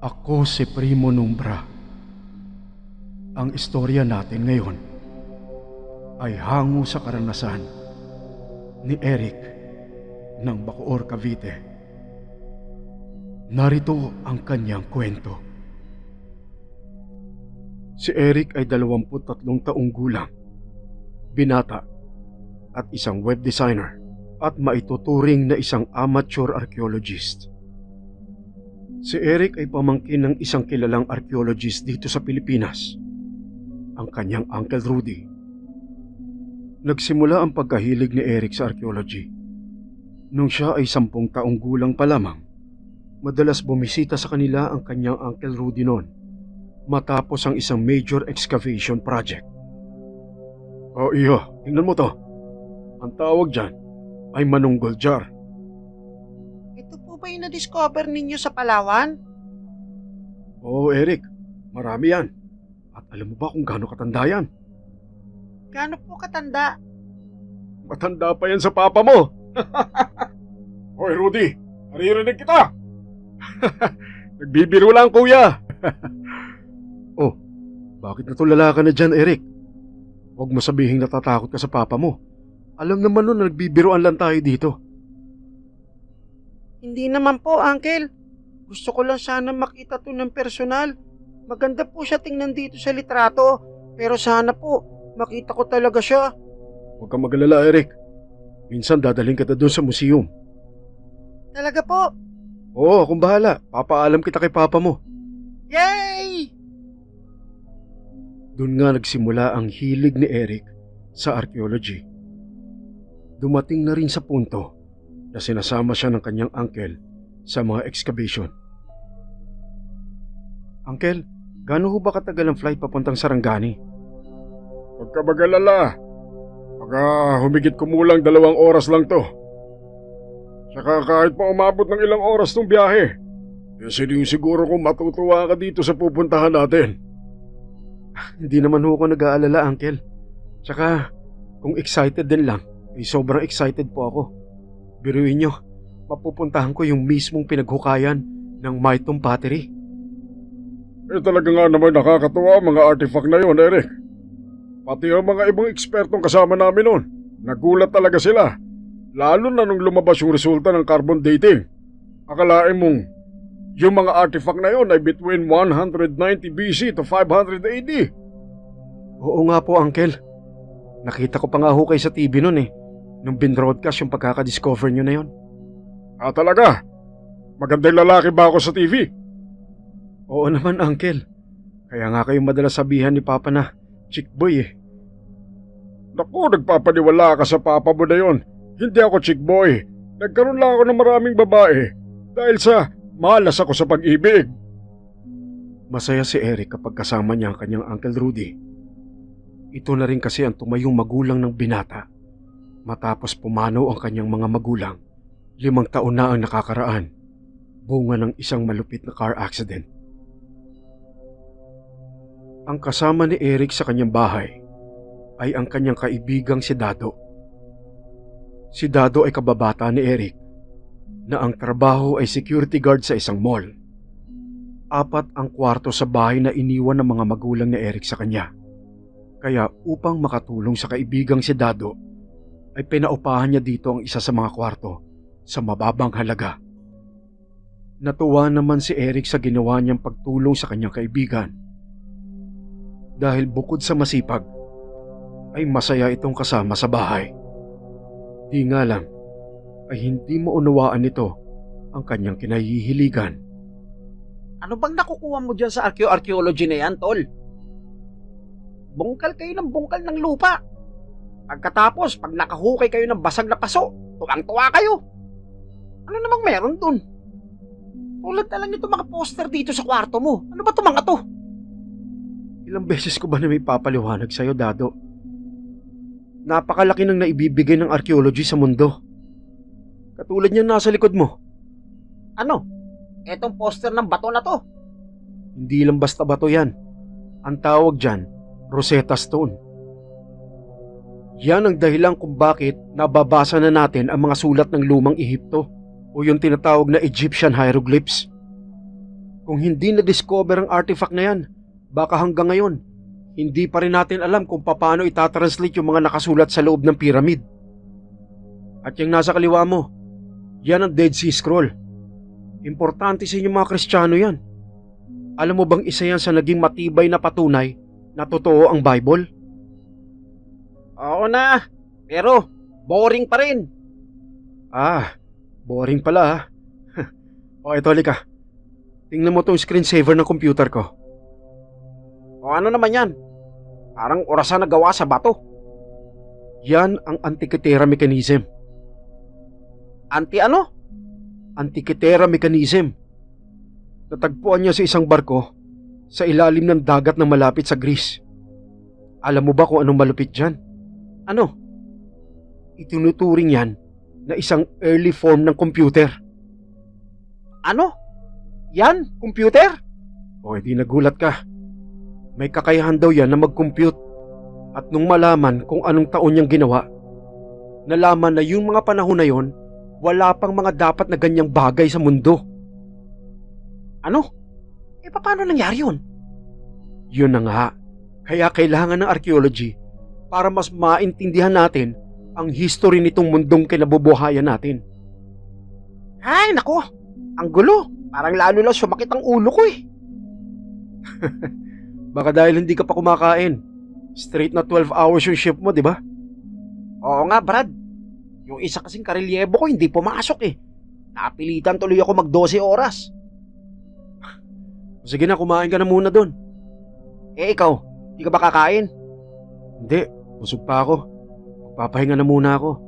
Ako si Primo Numbra. Ang istorya natin ngayon ay hango sa karanasan ni Eric ng Bacoor, Cavite. Narito ang kanyang kwento. Si Eric ay 23 taong gulang, binata at isang web designer at maituturing na isang amateur archaeologist. Si Eric ay pamangkin ng isang kilalang archaeologist dito sa Pilipinas, ang kanyang Uncle Rudy. Nagsimula ang pagkahilig ni Eric sa archaeology nung siya ay 10 taong gulang pa lamang. Madalas bumisita sa kanila ang kanyang Uncle Rudy noon matapos ang isang major excavation project. Iyo, tingnan mo to. Ang tawag dyan ay manunggol jar. Ito po ba yung na-discover ninyo sa Palawan? Oo, Eric, marami yan. At alam mo ba kung gaano katanda yan? Gaano po katanda? Matanda pa yan sa papa mo. Hoy, Rudy, naririnig kita. Nagbibiro lang, kuya. Oh, bakit natulala ka na dyan, Eric? Huwag mo sabihing natatakot ka sa papa mo. Alam naman nun na nagbibiroan lang tayo dito. Hindi naman po, Uncle. Gusto ko lang sana makita to ng personal. Maganda po siya tingnan dito sa litrato. Pero sana po, makita ko talaga siya. Huwag kang magalala, Eric. Minsan dadaling kita doon sa museum. Talaga po? Oo, akong bahala. Papaalam kita kay papa mo. Yay! Doon nga nagsimula ang hilig ni Eric sa archaeology. Dumating na rin sa punto na sinasama siya ng kanyang uncle sa mga excavation. Uncle, gaano ho ba katagal ang flight papuntang Sarangani? Huwag ka magalala. Baka humigit kumulang 2 oras lang to. Saka kahit pa umabot ng ilang oras tong biyahe, siguro kung matutuwa ka dito sa pupuntahan natin. Hindi naman ho ako nag-aalala, Uncle. Tsaka, kung excited din lang, sobrang excited po ako. Biruin nyo, mapupuntahan ko yung mismong pinaghukayan ng Maitum Pottery. Talaga nga naman nakakatuwa ang mga artifact na yun, Eric. Pati ang mga ibang ekspertong kasama namin noon, nagulat talaga sila. Lalo na nung lumabas yung resulta ng carbon dating. Akalain mong yung mga artifact na yun ay between 190 BC to 500 AD. Oo nga po, Uncle. Nakita ko pa nga ho kayo sa TV noon nung binroadcast yung pagkakadiscover nyo na yun. Talaga? Magandang lalaki ba ako sa TV? Oo naman, Uncle. Kaya nga kayo madalas sabihan ni Papa na chick boy Naku, nagpapaniwala ka sa papa mo na yun. Hindi ako chick boy. Nagkaroon lang ako ng maraming babae dahil sa malas ako sa pag-ibig. Masaya si Eric kapag kasama niya ang kanyang Uncle Rudy. Ito na rin kasi ang tumayong magulang ng binata matapos pumanaw ang kanyang mga magulang. 5 taon na ang nakakaraan, bunga ng isang malupit na car accident. Ang kasama ni Eric sa kanyang bahay ay ang kanyang kaibigang si Dado. Si Dado ay kababata ni Eric na ang trabaho ay security guard sa isang mall. 4 ang kwarto sa bahay na iniwan ng mga magulang ni Eric sa kanya. Kaya upang makatulong sa kaibigang si Dado, ay pinaupahan niya dito ang isa sa mga kwarto sa mababang halaga. Natuwa naman si Eric sa ginawa niyang pagtulong sa kanyang kaibigan. Dahil bukod sa masipag, ay masaya itong kasama sa bahay. Di nga lang, ay hindi maunawaan nito ang kanyang kinahihiligan. Ano bang nakukuha mo dyan sa archaeology na yan, tol? Bungkal kayo ng bungkal ng lupa. Pagkatapos, pag nakahukay kayo ng basag na paso, tuwang-tuwa kayo. Ano namang meron dun? Tulad na lang nito mga poster dito sa kwarto mo. Ano ba ito mga to? Ilang beses ko ba na may papaliwanag sa'yo, Dado? Napakalaki ng naibibigay ng archaeology sa mundo. Katulad niyan nasa likod mo. Ano? Etong poster ng bato na to. Hindi lang basta bato yan. Ang tawag dyan, Rosetta Stone. Yan ang dahilan kung bakit nababasa na natin ang mga sulat ng lumang Ehipto o yung tinatawag na Egyptian hieroglyphs. Kung hindi na-discover ang artifact na yan, baka hanggang ngayon, hindi pa rin natin alam kung paano itatranslate yung mga nakasulat sa loob ng pyramid. At yung nasa kaliwa mo, yan ang Dead Sea Scroll. Importante sa inyo mga Kristiyano yan. Alam mo bang isa yan sa naging matibay na patunay na totoo ang Bible? Oo na, pero boring pa rin. Boring pala ha. O eto, halika. Tingnan mo tong screensaver ng computer ko. O ano naman yan? Parang orasan na gawa sa bato. Yan ang Antikythera mechanism. Anti ano? Antikythera mechanism. Natagpuan niya sa isang barko sa ilalim ng dagat na malapit sa Greece. Alam mo ba kung anong malupit dyan? Ano? Itinuturing yan na isang early form ng computer. Ano? Yan? Computer? O edi nagulat ka. May kakayahan daw yan na mag-compute. At nung malaman kung anong taon niyang ginawa, nalaman na yung mga panahon na yon, wala pang mga dapat na ganyang bagay sa mundo. Ano? Paano nangyari yun? Yun na nga. Kaya kailangan ng archaeology para mas maintindihan natin ang history nitong mundong kinabubuhayan natin. Ay, nako. Ang gulo. Parang lalo lang sumakit ang ulo ko eh. Baka dahil hindi ka pa kumakain. Straight na 12 hours yung shift mo, di ba? Oo nga, Brad. Yung isa kasing karelyebo ko hindi pumasok eh. Napilitan tuloy ako mag 12 oras. Sige na, kumain ka na muna doon. Ikaw, di ka ba kakain? Hindi, busog pa ako. Magpapahinga na muna ako.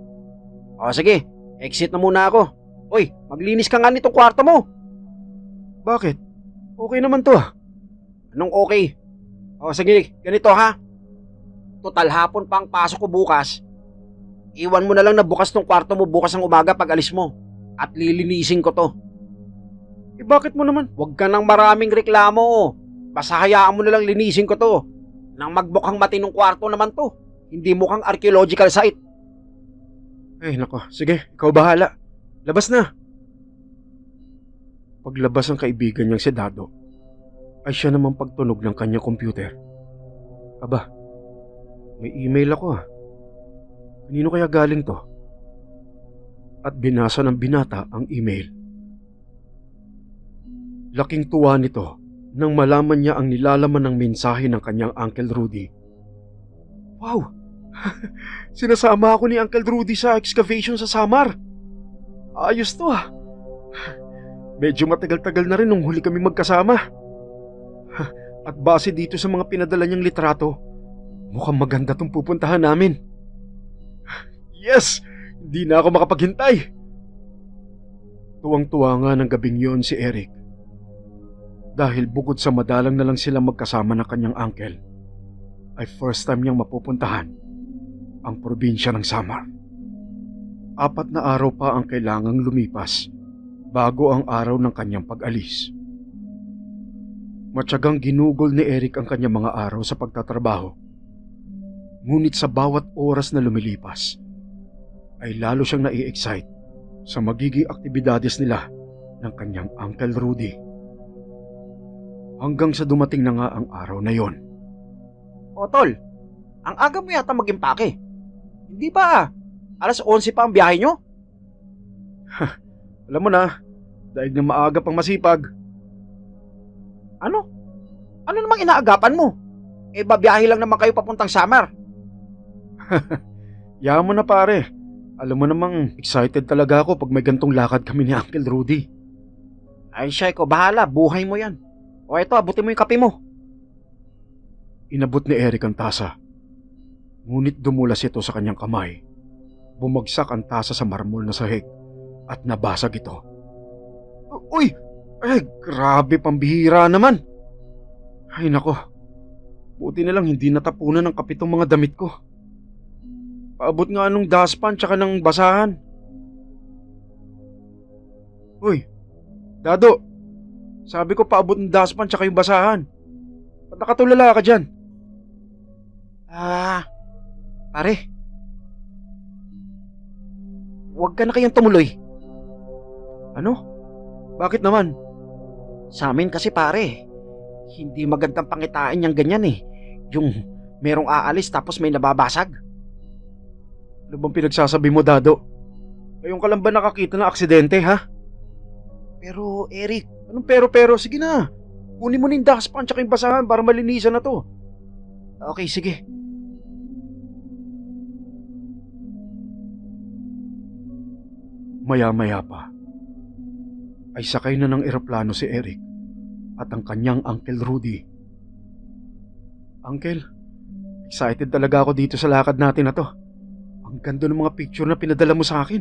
O sige, exit na muna ako. Uy, maglinis ka nga nitong kwarto mo. Bakit? Okay naman to ah. Anong okay? O sige, ganito ha. Total hapon pa ang pasok ko bukas. Iwan mo na lang na bukas tong kwarto mo bukas ng umaga pag alis mo. At lilinisin ko to. Bakit mo naman? Huwag ka nang maraming reklamo. Basta hayaan mo na lang linisin ko to. Nang magmukhang matinong kwarto naman to. Hindi mukhang archaeological site. Ay nako, sige, ikaw bahala. Labas na. Paglabas ng kaibigan niyang si Dado, ay siya naman pagtunog ng kanyang computer. Aba, may email ako ah. Kanino kaya galing to? At binasa ng binata ang email. Laking tuwa nito nang malaman niya ang nilalaman ng mensahe ng kanyang Uncle Rudy. Wow! Sinasama ako ni Uncle Rudy sa excavation sa Samar. Ayos to ah. Medyo matagal-tagal na rin nung huli kami magkasama. At base dito sa mga pinadala niyang litrato, mukhang maganda tong pupuntahan namin. Yes! Hindi na ako makapaghintay. Tuwang-tuwa nga ng gabing yon si Eric. Dahil bukod sa madalang na lang silang magkasama ng kanyang uncle, ay first time niyang mapupuntahan ang probinsya ng Samar. 4 na araw pa ang kailangang lumipas bago ang araw ng kanyang pag-alis. Matyagang ginugol ni Eric ang kanyang mga araw sa pagtatrabaho. Ngunit sa bawat oras na lumilipas, ay lalo siyang nai-excite sa magiging aktibidades nila ng kanyang Uncle Rudy. Hanggang sa dumating na nga ang araw na yon. O tol, ang aga mo yata mag-impake. Hindi ba? Alas 11 pa ang biyahe nyo? Alam mo na, daig na maaga pang masipag. Ano? Ano namang inaagapan mo? Babiyahe lang naman kayo papuntang Samar. Yaman mo na pare. Alam mo namang excited talaga ako pag may gantong lakad kami ni Uncle Rudy. Ay siya ko, bahala, buhay mo yan. O eto, abutin mo yung kape mo. Inabot ni Eric ang tasa. Ngunit dumulas ito sa kanyang kamay. Bumagsak ang tasa sa marmol na sahig at nabasag ito. Uy! Ay, grabe, pambihira naman. Ay nako, buti na lang hindi natapunan ng kape tong mga damit ko. Paabot nga nung dustpan tsaka ng basahan. Uy, Dado, sabi ko paabot ng dustpan tsaka yung basahan. Ba't nakatulala ka dyan? Pare. Huwag ka na kayang tumuloy. Ano? Bakit naman? Sa amin kasi pare, hindi magandang pangitain yung ganyan eh. Yung merong aalis tapos may nababasag. Ano bang pinagsasabi mo, Dado? Ngayon ka lang ba nakakita ng aksidente, ha? Pero Eric, Anong pero? Sige na. Kunin mo na yung dustpan tsaka yung basahan para malinisan na to. okay sige. Maya-maya pa, ay sakay na ng eroplano si Eric at ang kanyang Uncle Rudy. Uncle, excited talaga ako dito sa lakad natin na to. Ang ganda ng mga picture na pinadala mo sa akin.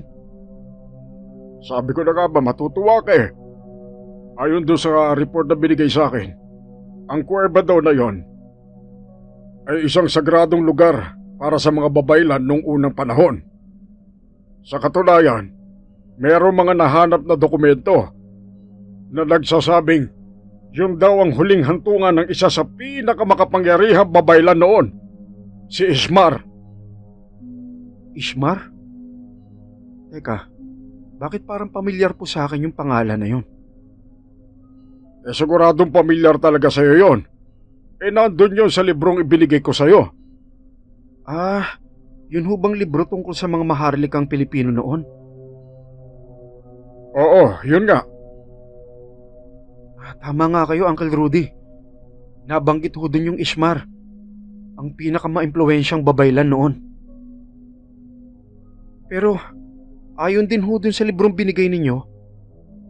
Sabi ko na nga ba, matutuwa ka eh. Ayon doon sa report na binigay sa akin, ang kuweba daw na yon ay isang sagradong lugar para sa mga babaylan noong unang panahon. Sa katunayan, merong mga nahanap na dokumento na nagsasabing yun daw ang huling hantungan ng isa sa pinakamakapangyarihang babaylan noon, si Ismar. Ismar? Teka, bakit parang pamilyar po sa akin yung pangalan na yun? Siguradong pamilyar talaga sa'yo yun. Nandun yun sa librong ibinigay ko sa'yo. Ah, yun ho bang libro tungkol sa mga maharlikang Pilipino noon? Oo, yun nga. Tama nga kayo, Uncle Rudy. Nabanggit ho dun yung Ismar, ang pinakama-impluwensyang babaylan noon. Pero, ayon din ho dun sa librong binigay ninyo,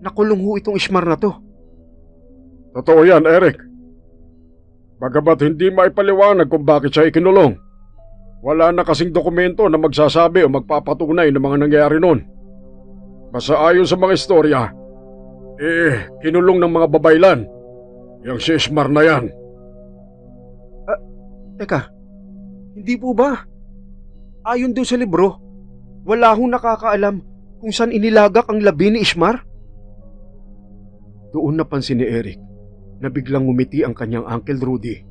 nakulong ho itong Ismar na to. Totoo yan, Eric. Bagamat hindi maipaliwanag kung bakit siya ikinulong, wala na kasing dokumento na magsasabi o magpapatunay ng mga nangyayari noon. Basta ayon sa mga istorya, kinulong ng mga babaylan yung si Ismar na yan. Teka, hindi po ba? Ayon doon sa libro, wala hong nakakaalam kung saan inilagak ang labi ni Ismar? Doon napansin ni Eric na biglang ngumiti ang kanyang Uncle Rudy.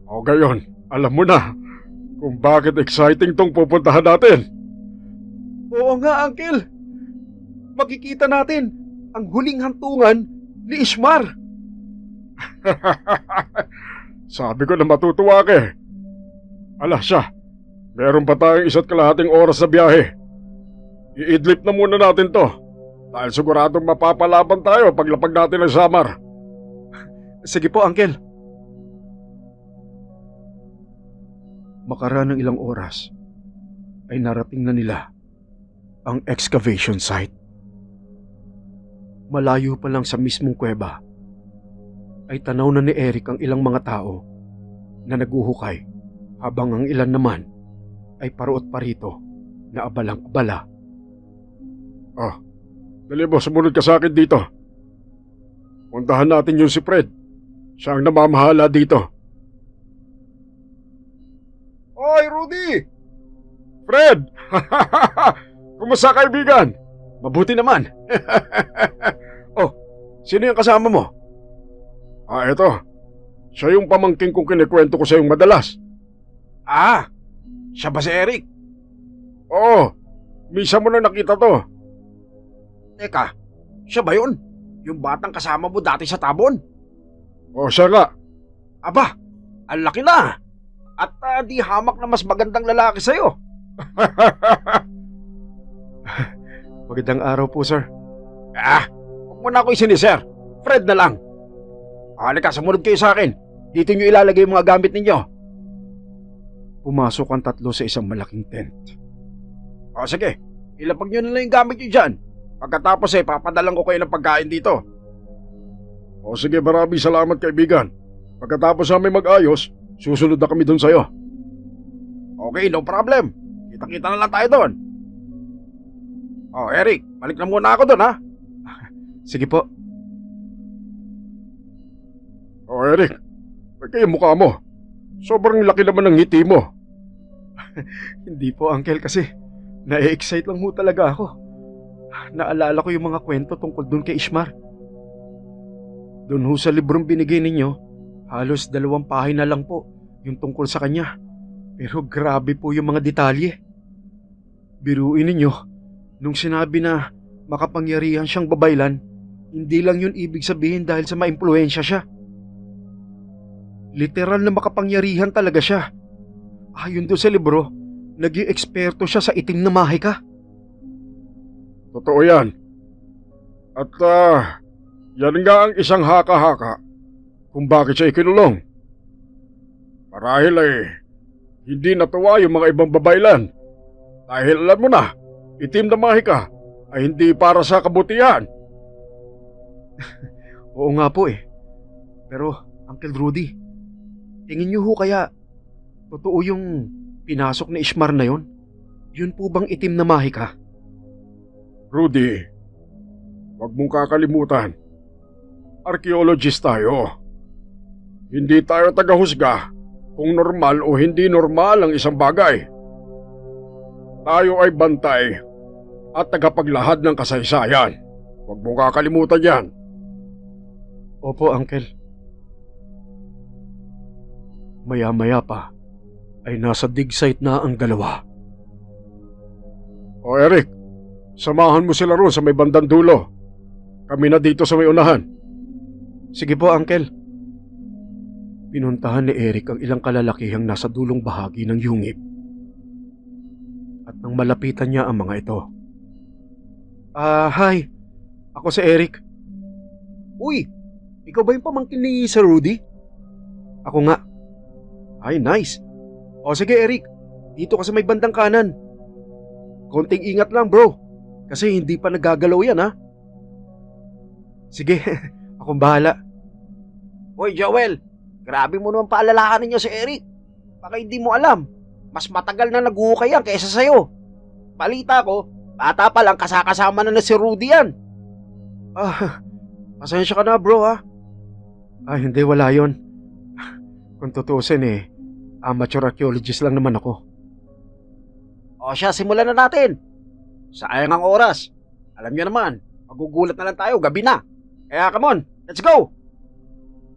O gayon, alam mo na kung bakit exciting tong pupuntahan natin. Oo nga, Uncle. Makikita natin ang huling hantungan ni Ismar. Sabi ko na matutuwa ka eh. Ala siya, meron pa tayong 1.5 oras sa biyahe. Iidlip na muna natin to dahil siguradong mapapalaban tayo paglapag natin ng Samar. Sige po, Uncle. Makaraan ng ilang oras ay narating na nila ang excavation site. Malayo pa lang sa mismong kuweba ay tanaw na ni Eric ang ilang mga tao na naguhukay habang ang ilan naman ay paruot pa rito na abalang-abala. Dali mo, sumunod ka sa akin dito. Puntahan natin yung si Fred. Siya ang namamahala dito. Oy, Rudy! Fred! Kumusta, kaibigan? Mabuti naman. Sino yung kasama mo? Eto. Siya yung pamangking kong kinikwento ko sa yung madalas. Siya ba si Eric? Oo, misa mo na nakita to. Teka, siya ba yun? Yung batang kasama mo dati sa tabon? Siya nga. Aba, ang laki na. At di hamak na mas magandang lalaki sa'yo. Magandang araw po, sir. Huwag mo na ako isiniser. Fred na lang. Halika, sumunod kayo sa akin. Dito nyo ilalagay yung mga gamit ninyo. Pumasok ang tatlo sa isang malaking tent. Sige, ilapag nyo na lang yung gamit nyo dyan. Pagkatapos papadalang ko kayo ng pagkain dito. Sige, maraming salamat, kaibigan. Pagkatapos namin mag-ayos, susunod na kami doon sa'yo. Okay, no problem. Kita-kita na lang tayo doon. Eric, balik na muna ako doon, ha? Sige po. Eric, kaya mukha mo. Sobrang laki naman ng ngiti mo. Hindi po, Uncle, kasi na-excite lang ho talaga ako. Naalala ko yung mga kwento tungkol dun kay Ismar. Dun ho sa librong binigay ninyo, halos 2 pahina lang po yung tungkol sa kanya. Pero grabe po yung mga detalye. Biruin ninyo, nung sinabi na makapangyarihan siyang babaylan, Hindi lang yun ibig sabihin dahil sa maimpluwensya siya. Literal na makapangyarihan talaga siya. Ayon doon sa libro, naging eksperto siya sa itim na mahika. Totoo yan. At yan nga ang isang haka-haka kung bakit siya ikinulong. Marahil ay hindi natuwa yung mga ibang babaylan. Dahil alam mo na, itim na mahika ay hindi para sa kabutihan. Oo nga po eh. Pero, Uncle Rudy, tingin niyo ho kaya totoo yung pinasok ni Ishmar na yon? Yun po bang itim na mahika? Rudy, wag mong kakalimutan. Archaeologist tayo. Hindi tayo tagahusga kung normal o hindi normal ang isang bagay. Tayo ay bantay at tagapaglahad ng kasaysayan. Wag mong kakalimutan yan. Opo, Uncle. Maya-maya pa ay nasa dig site na ang dalawa. O Eric, samahan mo sila roon sa may bandang dulo. Kami na dito sa may unahan. Sige po, Uncle. Pinuntahan ni Eric ang ilang kalalakihang nasa dulong bahagi ng yungib. At nang malapitan niya ang mga ito. Hi. Ako si Eric. Uy, ikaw ba yung pamangkin ni Sir Rudy? Ako nga. Ay, nice. O sige Eric, dito ka sa may bandang kanan. Konting ingat lang bro, kasi hindi pa nagagalaw yan ha. Sige, akong bahala. Hoy Joel, grabe mo naman paalalahanin niyo si Eric. Baka hindi mo alam, mas matagal na naguhukay yan kaysa sa'yo. Balita ko, bata pa lang kasakasama na si Rudy yan. Pasensya ka na bro ha. Hindi, wala yon. Kung tutusin amateur archaeologist lang naman ako. O siya, simulan na natin. Sayang ang oras. Alam niyo naman, magugulat na lang tayo, gabi na. Kaya come on, let's go!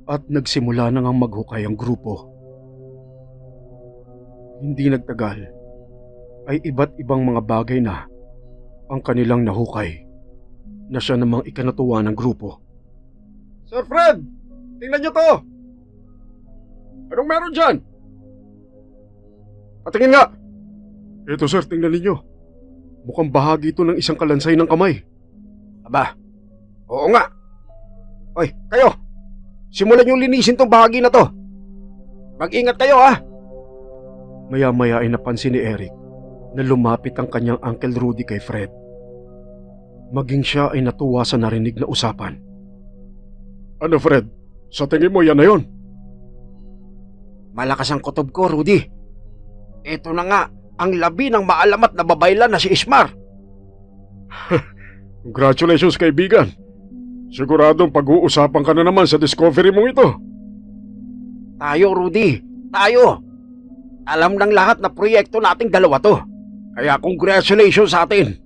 At nagsimula na ngang maghukay ang grupo. Hindi nagtagal, ay iba't ibang mga bagay na ang kanilang nahukay na siya namang ikanatuwa ng grupo. Sir Fred, tingnan niyo to! Anong meron dyan? Patingin nga! Ito sir, tingnan ninyo. Mukhang bahagi ito ng isang kalansay ng kamay. Aba, oo nga. Oy, kayo! Simulan yung linisin tong bahagi na to. Mag-ingat kayo ha! Maya-maya ay napansin ni Eric na lumapit ang kanyang Uncle Rudy kay Fred. Maging siya ay natuwa sa narinig na usapan. Ano Fred? Sa tingin mo yan na yun? Malakas ang kutob ko, Rudy. Ito na nga ang labi ng maalamat na babaylan na si Ishmar. Congratulations kaibigan. Siguradong pag-uusapan ka na naman sa discovery mong ito. Tayo, Rudy. Tayo. Alam ng lahat na proyekto nating dalawa to. Kaya congratulations sa atin.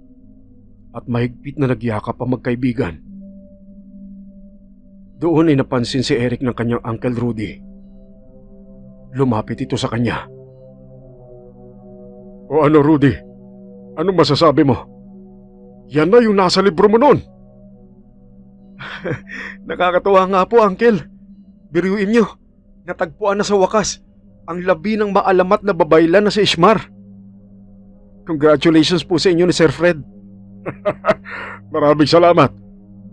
At mahigpit na nagyakap ang magkaibigan. Doon ay napansin si Eric ng kanyang Uncle Rudy. Lumapit ito sa kanya. O ano Rudy? Anong masasabi mo? Yan na yung nasa libro mo noon. Nakakatuwa nga po, Uncle. Biruin nyo, natagpuan na sa wakas ang labi ng maalamat na babaylan na si Ishmar. Congratulations po sa inyo ni Sir Fred. Maraming salamat.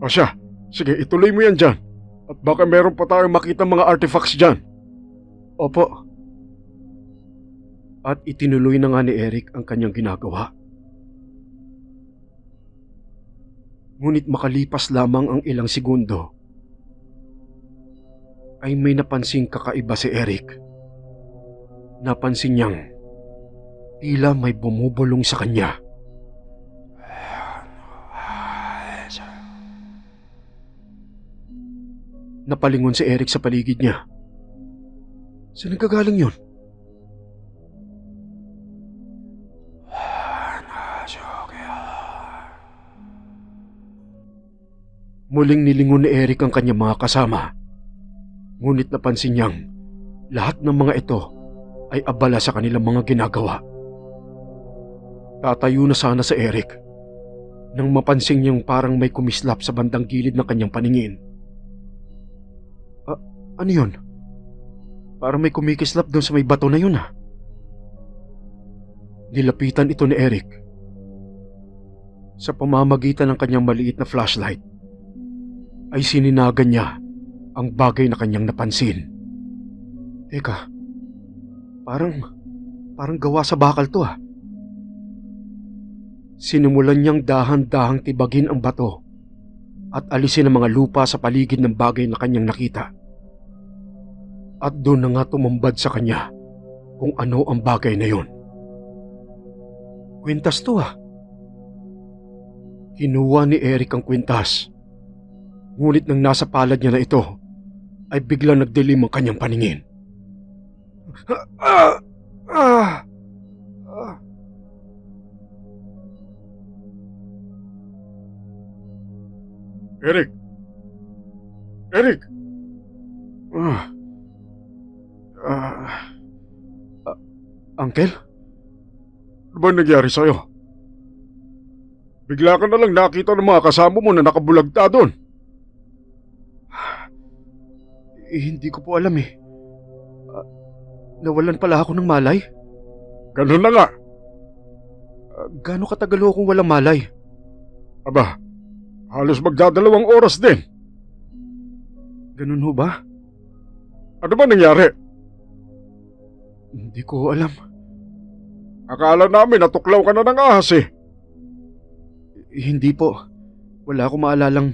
O siya, sige ituloy mo yan dyan. At baka meron pa tayong makita mga artifacts dyan. Opo. At itinuloy na nga ni Eric ang kanyang ginagawa. Ngunit makalipas lamang ang ilang segundo, ay may napansing kakaiba si Eric. Napansin niyang tila may bumubulong sa kanya. Napalingon si Eric sa paligid niya. Saan nagkagaling yun? Muling nilingon ni Eric ang kanyang mga kasama. Ngunit napansin niyang lahat ng mga ito ay abala sa kanilang mga ginagawa. Tatayo na sana si Eric nang mapansin niyang parang may kumislap sa bandang gilid ng kanyang paningin. Ano yun? Parang may kumikislap doon sa may bato na yun. Nilapitan ito ni Eric. Sa pamamagitan ng kanyang maliit na flashlight, ay sininagan niya ang bagay na kanyang napansin. Teka, parang gawa sa bakal to. Sinimulan niyang dahan-dahang tibagin ang bato at alisin ang mga lupa sa paligid ng bagay na kanyang nakita. At doon na nga tumambad sa kanya kung ano ang bagay na yun. Kwintas to. Kinuha ni Eric ang kwintas. Ngunit nang nasa palad niya na ito, ay biglang nagdilim ang kanyang paningin. Eric! Eric! Uncle? Ano ba nangyari sa'yo? Bigla ka na lang nakita ng mga kasama mo na nakabulagta doon. Hindi ko po alam eh. Nawalan pala ako ng malay. Ganun na nga. Gaano katagal ho akong walang malay? Aba, halos magdadalawang oras din. Ganun ho ba? Ano ba nangyari? Hindi ko alam. Akala namin natuklaw ka na ng ahas eh. Hindi po. Wala akong maalalang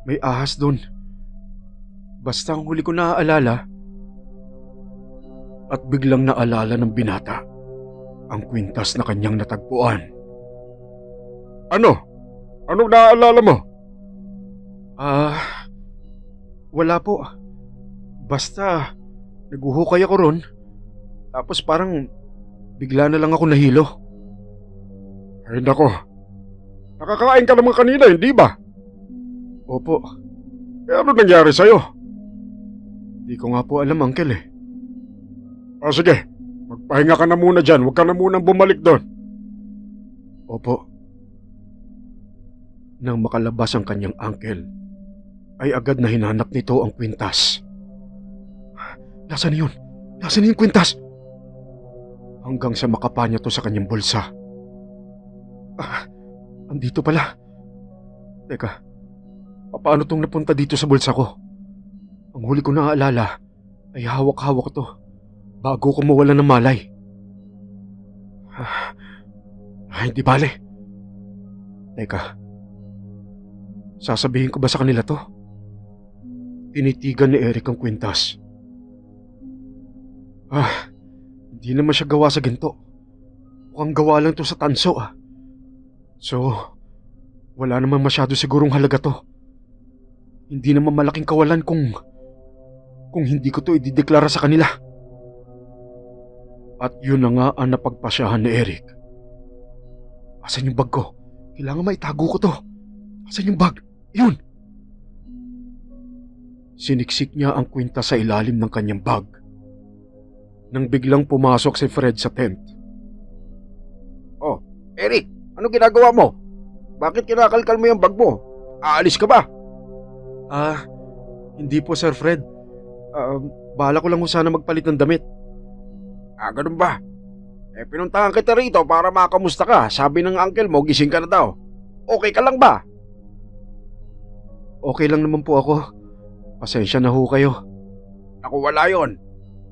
may ahas doon. Basta ang huli ko naaalala at biglang naalala ng binata ang kwintas na kanyang natagpuan. Ano? Anong naaalala mo? Wala po. Basta naguhukay ako ron, tapos parang bigla na lang ako nahilo. Ay nako, nakakain ka naman kanina, hindi ba? Opo. Ano nangyari sa'yo? Hindi ko nga po alam, Uncle eh. Sige, magpahinga ka na muna dyan, huwag ka na munang bumalik doon. Opo. Nang makalabas ang kanyang uncle, ay agad na hinanap nito ang kwintas. Nasaan na yun? Nasaan na yung kwintas? Hanggang sa makapa niya to sa kanyang bulsa. Andito pala. Teka, paano tong napunta dito sa bulsa ko? Ang huli ko naaalala ay hawak-hawak to bago ko mawala ng malay. Hindi bale. Teka, sasabihin ko ba sa kanila to? Tinitigan ni Eric ang kwintas. Hindi naman siya gawa sa ginto. Mukhang gawa lang to sa tanso So, wala naman masyado sigurong halaga to. Hindi naman malaking kawalan kung hindi ko to idideklara sa kanila. At yun na nga ang napagpasyahan ni Eric. Asan yung bag ko? Kailangan maitago ko to. Asan yung bag? Yun! Siniksik niya ang kwintas sa ilalim ng kanyang bag nang biglang pumasok si Fred sa tent. Oh, Eric, ano ginagawa mo? Bakit kinakalkal mo yung bag mo? Aalis ka ba? Hindi po, Sir Fred. Bahala ko lang sana magpalit ng damit. Ganun ba? Pinuntahan kita rito para makamusta ka. Sabi ng uncle mo, gising ka na daw. Okay ka lang ba? Okay lang naman po ako. Pasensya na ho kayo. Naku, wala yon.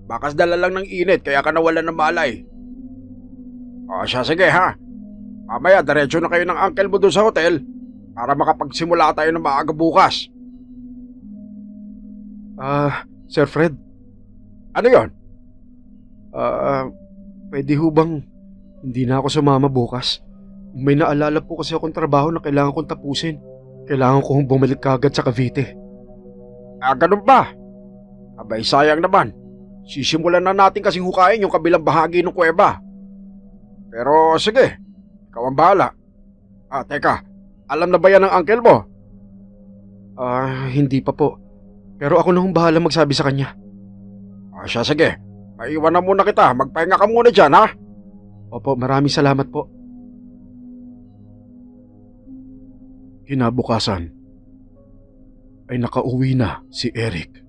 Bakas dala lang ng init kaya ka nawalan ng malay. Siya, sige ha. Mamaya diretso na kayo ng uncle mo doon sa hotel para makapagsimula tayo ng maaga bukas. Sir Fred. Ano yon? Pwede ho bang hindi na ako sumama bukas? May naalala po kasi akong trabaho na kailangan kong tapusin. Kailangan kong bumalik kagad sa Cavite. Ganun ba? Abay, sayang naman. Sisimulan na natin kasing hukayin yung kabilang bahagi ng kuweba. Pero sige, ikaw ang bahala. Teka, alam na ba yan ng uncle mo? Hindi pa po. Pero ako na hong bahala magsabi sa kanya. Siya, sige. Maiwan na muna kita. Magpahinga ka muna dyan, ha? Opo, maraming salamat po. Kinabukasan ay nakauwi na si Eric.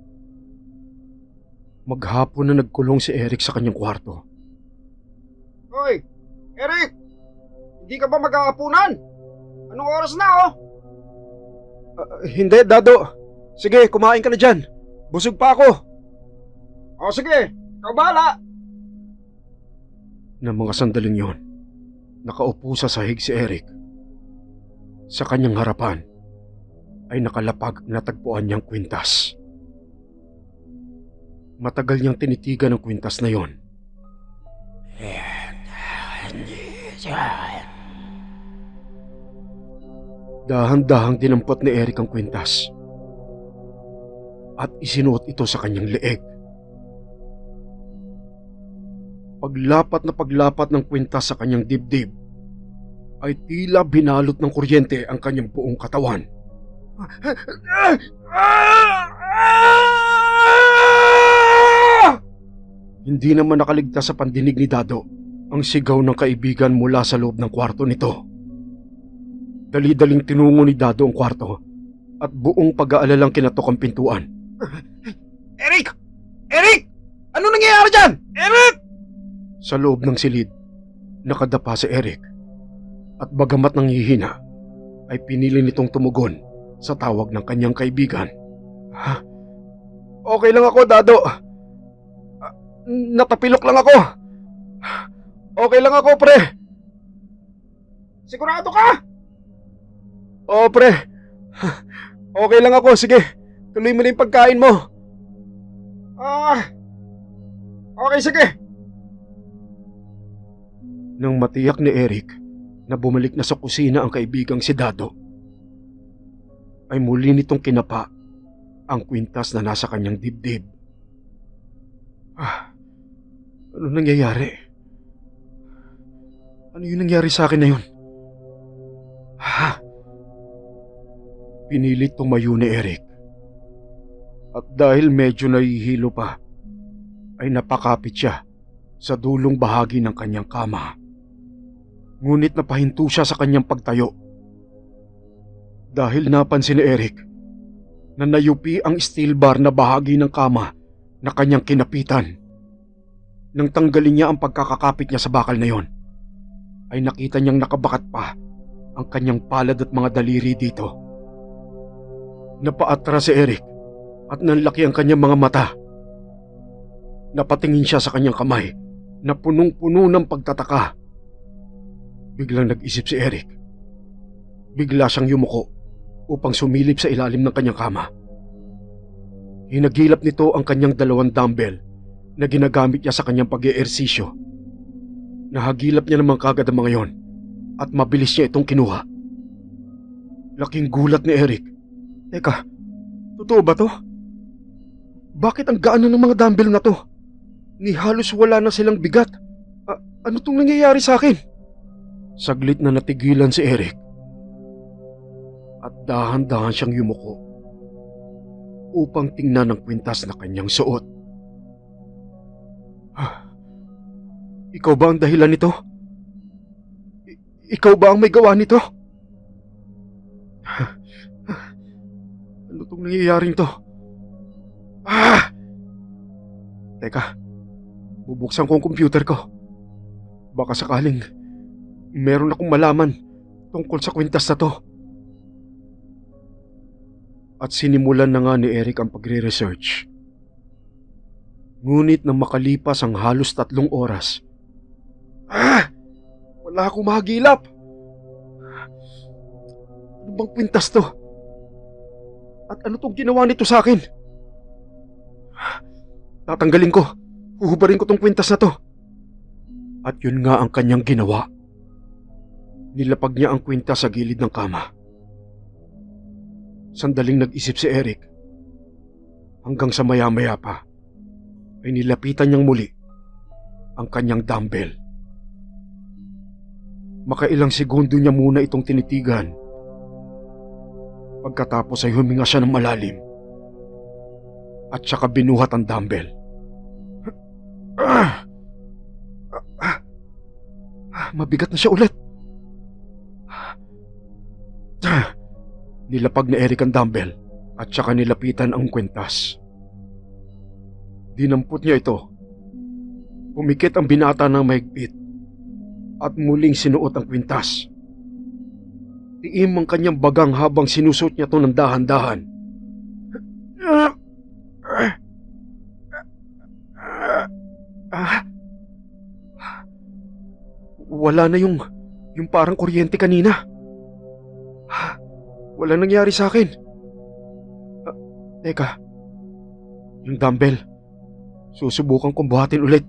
Maghapon na nagkulong si Eric sa kanyang kwarto. Hoy, Eric! Hindi ka ba mag-aapunan? Anong oras na, oh? Hindi, Dado. Sige, kumain ka na dyan. Busog pa ako. O sige, ikaw bahala. Ng mga sandaling yon, nakaupo sa sahig si Eric. Sa kanyang harapan ay nakalapag na tagpuan niyang kwintas. Matagal niyang tinitigan ang kwintas na yon. Dahan-dahang dinampot ni Eric ang kwintas at isinuot ito sa kanyang leeg. Paglapat ng kwintas sa kanyang dibdib ay tila binalot ng kuryente ang kanyang buong katawan. Hindi naman nakaligtas sa pandinig ni Dado ang sigaw ng kaibigan mula sa loob ng kwarto nito. Dali-daling tinungo ni Dado ang kwarto at buong pag-aalalang kinatok ang pintuan. Eric! Eric! Ano nangyayari dyan? Eric! Sa loob ng silid, nakadapa si Eric at bagamat nanghihina, ay pinili nitong tumugon sa tawag ng kanyang kaibigan. Okay lang ako, Dado. Natapilok lang ako. Okay lang ako, pre. Sigurado ka? Oo, pre. Okay lang ako, sige. Tuloy mo na yung pagkain mo. Okay, sige. Nang matiyak ni Eric na bumalik na sa kusina ang kaibigang si Dado, ay muli nitong kinapa ang kwintas na nasa kanyang dibdib. Ano nangyayari? Ano yung nangyari sa akin na yun? Pinilit tumayo ni Eric. At dahil medyo nahihilo pa, ay napakapit siya sa dulong bahagi ng kanyang kama. Ngunit napahinto siya sa kanyang pagtayo. Dahil napansin ni Eric na nayupi ang steel bar na bahagi ng kama na kanyang kinapitan. Nang tanggalin niya ang pagkakakapit niya sa bakal na yon, ay nakita niyang nakabakat pa ang kanyang palad at mga daliri dito. Napaatras si Eric at nanlaki ang kanyang mga mata. Napatingin siya sa kanyang kamay na punong-puno ng pagtataka. Biglang nag-isip si Eric. Bigla siyang yumuko upang sumilip sa ilalim ng kanyang kama. Hinagilap nito ang kanyang 2 dumbbell na ginagamit niya sa kanyang pag-eehersisyo. Nahagilap niya naman kagad ang mga yon at mabilis niya itong kinuha. Laking gulat ni Eric. Teka, totoo ba to? Bakit ang gaan ng mga dumbbell na to? Ni halos wala na silang bigat. Ano tong nangyayari sa akin? Saglit na natigilan si Eric at dahan-dahan siyang yumuko upang tingnan ang kwintas na kanyang suot. Ikaw ba ang dahilan nito? Ikaw ba ang may gawa nito? Ano tong nangyayaring to? Teka, bubuksan ko ang computer ko. Baka sakaling meron akong malaman tungkol sa kwintas na to. At sinimulan na nga ni Eric ang pagre-research. Ngunit nang makalipas ang halos 3 oras, wala akong mahagilap. Ano bang kwintas to? At ano tong ginawa nito sa akin? Tatanggalin ko. Huhubarin ko tong kwintas na to. At yun nga ang kanyang ginawa. Nilapag niya ang kwintas sa gilid ng kama. Sandaling nag-isip si Eric. Hanggang sa maya-maya pa, ay nilapitan niyang muli ang kanyang dumbbell. Makailang segundo niya muna itong tinitigan. Pagkatapos ay huminga siya ng malalim at saka binuhat ang dumbbell. Mabigat na siya ulit. Nilapag ni Eric ang dumbbell at saka nilapitan ang kwintas. Dinampot niya ito. Pumikit ang binata ng mahigpit at muling sinuot ang kwintas. Tiim ang kanyang bagang habang sinusot niya ito ng dahan-dahan. Wala na yung parang kuryente kanina. Wala nangyari sa akin. Teka, yung dumbbell, susubukan kong buhatin ulit.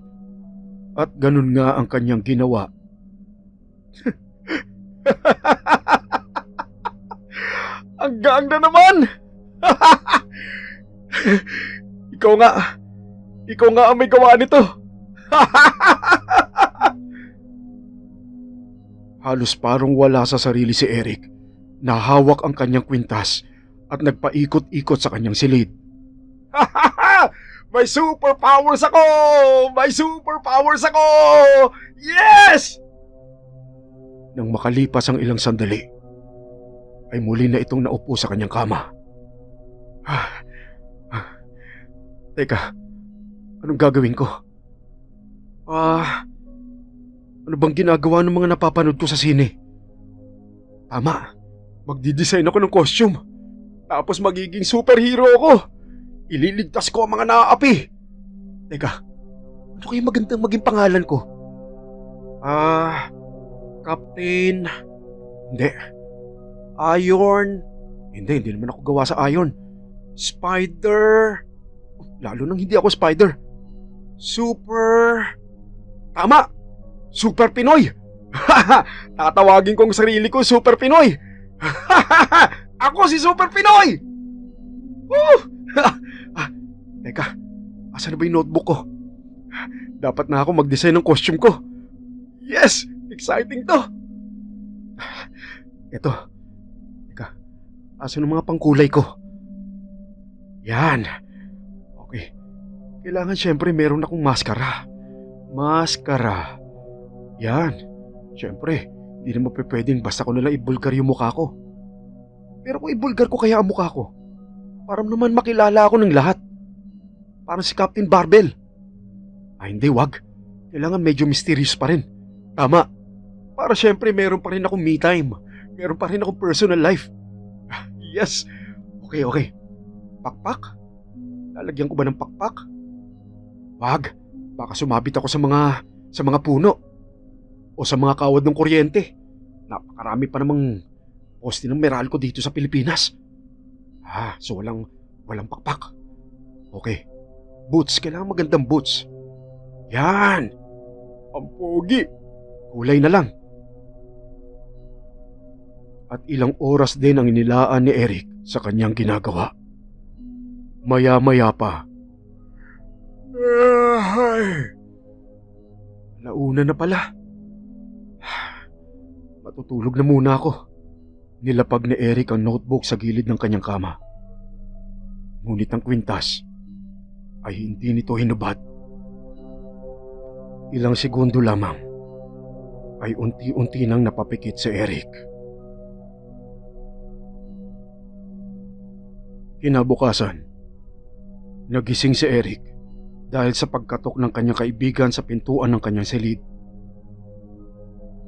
At ganun nga ang kanyang ginawa. Ang gaang na naman! Ikaw nga ang may gawa nito. Halos parang wala sa sarili si Eric. Nahawak ang kanyang kwintas at nagpaikot-ikot sa kanyang silid. May superpowers ako! May superpowers ako! Yes! Nang makalipas ang ilang sandali, ay muli na itong naupo sa kanyang kama. Teka, anong gagawin ko? Ano bang ginagawa ng mga napapanood ko sa sine? Tama, magdidesign ako ng costume. Tapos magiging superhero ako. Ililigtas ko ang mga naaapi. Teka, ano kaya magandang maging pangalan ko? Captain... Hindi. Iron... Hindi naman ako gawa sa iron. Spider... Lalo nang hindi ako spider. Super... Tama! Super Pinoy! Tatawagin kong sarili ko Super Pinoy! Ako si Super Pinoy! Teka, asan na ba yung notebook ko? Dapat na ako mag-design ng costume ko. Yes! Exciting to! Eto. Teka, asan ang mga pangkulay ko? Yan. Okay. Kailangan syempre meron akong maskara. Maskara. Yan. Syempre, hindi naman pwedeng basta ko nalang ibulgar yung mukha ko. Pero kung ibulgar ko kaya ang mukha ko, para naman makilala ako ng lahat. Parang si Captain Barbell. Hindi, wag. Kailangan medyo mysterious pa rin. Tama. Para syempre meron pa rin akong me time. Meron pa rin akong personal life. Yes. Okay. Pakpak? Lalagyan ko ba ng pakpak? Wag. Baka sumabit ako sa mga puno. O sa mga kawad ng kuryente. Napakarami pa namang poste ng Meralco dito sa Pilipinas. So walang pakpak. Okay. Boots, kailangan magandang boots. Yan! Ang pogi! Kulay na lang. At ilang oras din ang inilaan ni Eric sa kanyang ginagawa. Maya-maya pa. Launa na pala. Matutulog na muna ako. Nilapag ni Eric ang notebook sa gilid ng kanyang kama. Ngunit ang kwintas ay hindi nito hinubad. Ilang segundo lamang ay unti-unti nang napapikit si Eric. Kinabukasan, nagising si Eric dahil sa pagkatok ng kanyang kaibigan sa pintuan ng kanyang silid.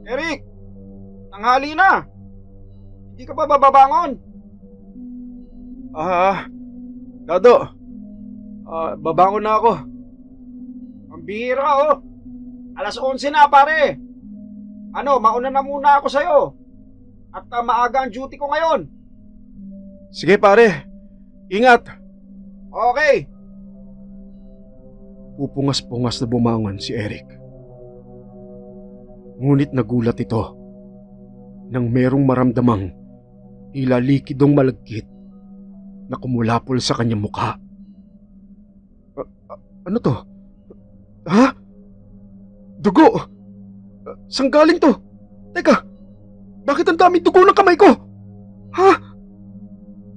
Eric! Tanghali na! Hindi ka pa bababangon? Dado, Babangon na ako. Ang bihira, 11:00 na, pare. Mauna na muna ako sa'yo. At maaga ang duty ko ngayon. sige pare, ingat. Okay. Pupungas-pungas na bumangon si Eric. Ngunit nagulat ito nang merong maramdamang tila likidong malagkit na kumulapol sa kanyang mukha. Ano to? Ha? Dugo! Saan galing to? Teka, bakit ang daming dugo ng kamay ko? Ha?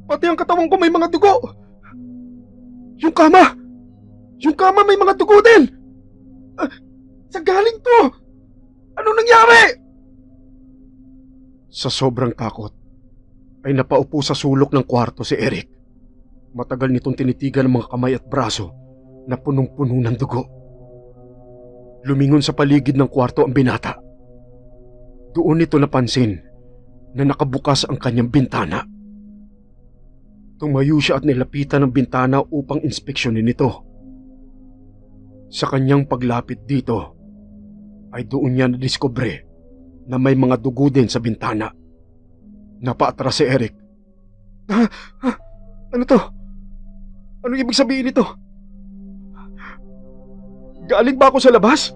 Pati ang katawan ko may mga dugo. Yung kama may mga dugo din. Saan galing to? Ano nangyari? Sa sobrang takot ay napaupo sa sulok ng kwarto si Eric. Matagal nitong tinitigan ang mga kamay at braso na punong-puno ng dugo. Lumingon sa paligid ng kwarto ang binata. Doon nito napansin na nakabukas ang kanyang bintana. Tumayo siya at nilapitan ng bintana upang inspeksyonin ito. Sa kanyang paglapit dito, ay doon niya nadiskubre na may mga dugo din sa bintana. Napaatras si Eric. Ano to? Anong ibig sabihin nito? Galing ba ako sa labas?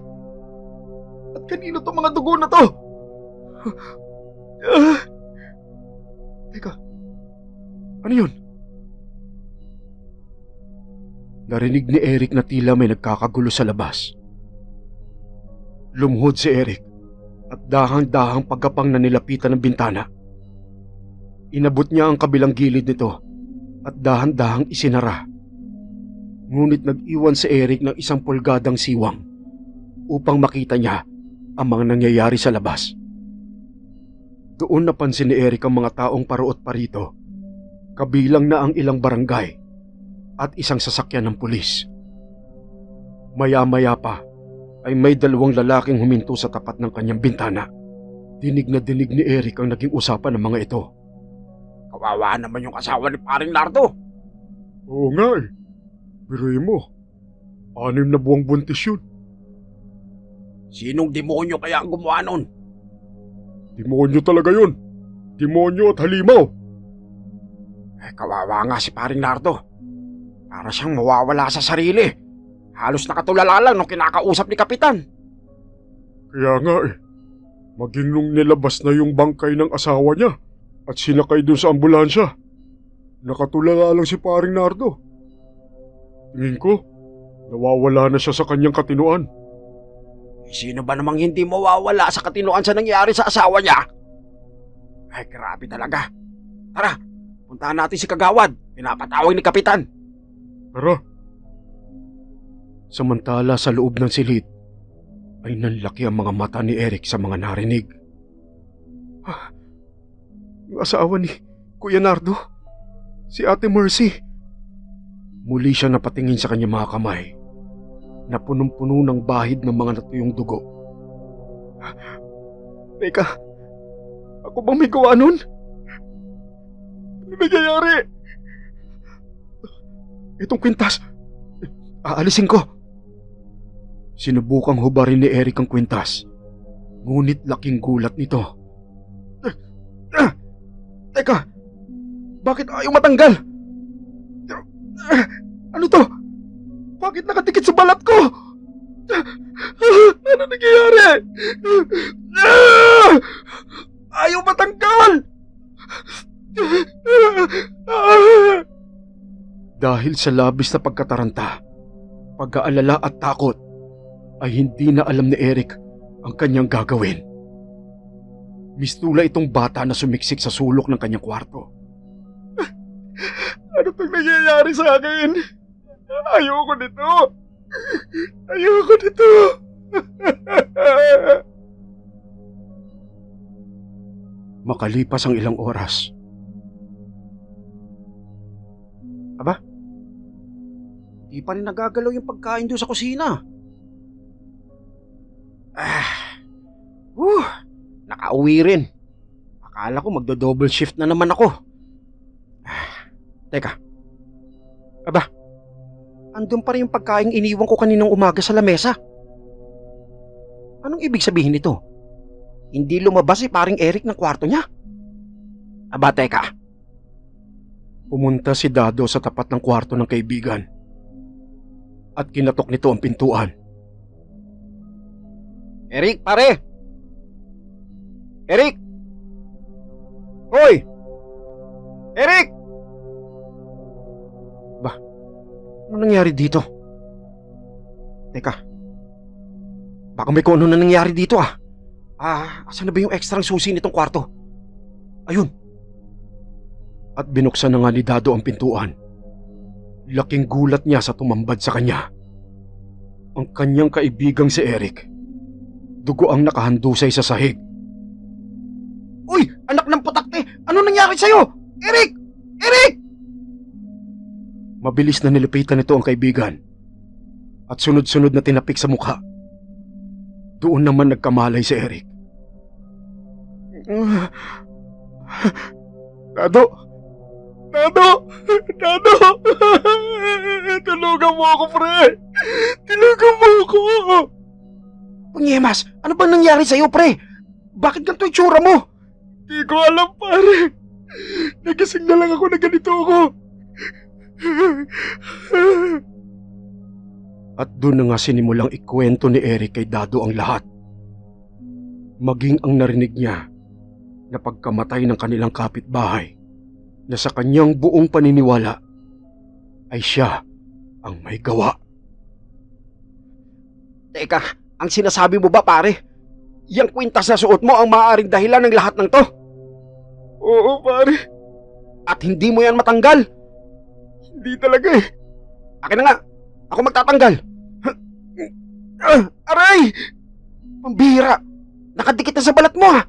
At kanino to mga dugo na to? Teka, ano yun? Narinig ni Eric na tila may nagkakagulo sa labas. Lumuhod si Eric at dahang-dahang pagkapang na nilapitan ng bintana. Inabot niya ang kabilang gilid nito at dahan-dahang isinara. Ngunit nag-iwan si Eric ng 1 pulgadang siwang upang makita niya ang mga nangyayari sa labas. Doon napansin ni Eric ang mga taong paruot pa rito, kabilang na ang ilang barangay at isang sasakyan ng pulis. Maya-maya pa ay may 2 lalaking huminto sa tapat ng kanyang bintana. Dinig na dinig ni Eric ang naging usapan ng mga ito. Kawawa naman yung asawa ni paring Nardo. Oo nga eh. Biruin mo, 6 na buwang buntis yun. Sinong demonyo kaya ang gumawa nun? Demonyo talaga yun. Demonyo at halimaw. Kawawa nga si paring Nardo. Para siyang mawawala sa sarili. Halos nakatulala lang nung kinakausap ni Kapitan. Kaya nga eh. Maging nung nilabas na yung bangkay ng asawa niya at sinakay dun sa ambulansya, nakatulala lang si paring Nardo. Tingin ko, nawawala na siya sa kanyang katinuan. Sino ba namang hindi mawawala sa katinuan sa nangyari sa asawa niya? Ay, grabe talaga. Tara, puntahan natin si Kagawad. Pinapatawag ni Kapitan. Tara. Samantala sa loob ng silid, ay nanlaki ang mga mata ni Eric sa mga narinig. Yung asawa ni Kuya Nardo, si Ate Mercy. Muli siya napatingin sa kanyang mga kamay na punong-puno ng bahid ng mga natuyong dugo. Teka, ako bang may gawa nun? Ano nangyayari? Itong kwintas, aalisin ko. Sinubukang hubarin ni Eric ang kwintas, ngunit laking gulat nito. Teka, bakit ayaw matanggal? Ano to? Bakit nakatikit sa balat ko? Ano nangyayari? Ayaw matanggal! Dahil sa labis na pagkataranta, pag-aalala at takot, ay hindi na alam ni Eric ang kanyang gagawin. Mistula itong bata na sumiksik sa sulok ng kanyang kwarto. Ano itong nangyayari sa akin? Ayoko nito! Ayoko nito! Makalipas ang ilang oras. Aba? Di pa rin nagagalaw yung pagkain doon sa kusina. Nakauwi rin. Akala ko magdo-double shift na naman ako. Teka. Aba, andun pa rin yung pagkain iniwan ko kaninang umaga sa lamesa. Anong ibig sabihin nito? Hindi lumabas si paring Eric ng kwarto niya? Aba, teka. Pumunta si Dado sa tapat ng kwarto ng kaibigan at kinatok nito ang pintuan. Eric, pare! Eric! Hoy! Eric! Ba, ano nangyari dito? Teka, baka may kung ano na nangyari dito ah. Asan na ba yung ekstrang susi nitong kwarto? Ayun. At binuksan na nga ni Dado ang pintuan. Laking gulat niya sa tumambad sa kanya. Ang kanyang kaibigang si Eric. Dugo ang nakahandusay sa sahig. Uy! Anak ng putakte! Ano nangyari sa'yo? Eric! Eric! Mabilis na nilapitan nito ang kaibigan at sunod-sunod na tinapik sa mukha. Doon naman nagkamalay si Eric. Dado! Dado! Dado! Tulungan mo ako, pre! Tulungan mo ako! Punyemas, ano bang nangyari sa'yo, pre? Bakit ganito yung tsura mo? Di ko alam, pare. Nagising na lang ako na ganito ako. At doon na nga sinimulang ikwento ni Eric kay Dado ang lahat. Maging ang narinig niya na pagkamatay ng kanilang kapitbahay na sa kanyang buong paniniwala ay siya ang may gawa. Teka, ang sinasabi mo ba, pare? Yang kwintas na suot mo ang maaaring dahilan ng lahat ng to? Oo, pare. At hindi mo yan matanggal? Hindi talaga eh. Akin na nga, ako magtatanggal. Aray! Pambihira! Nakadikit na sa balat mo ha!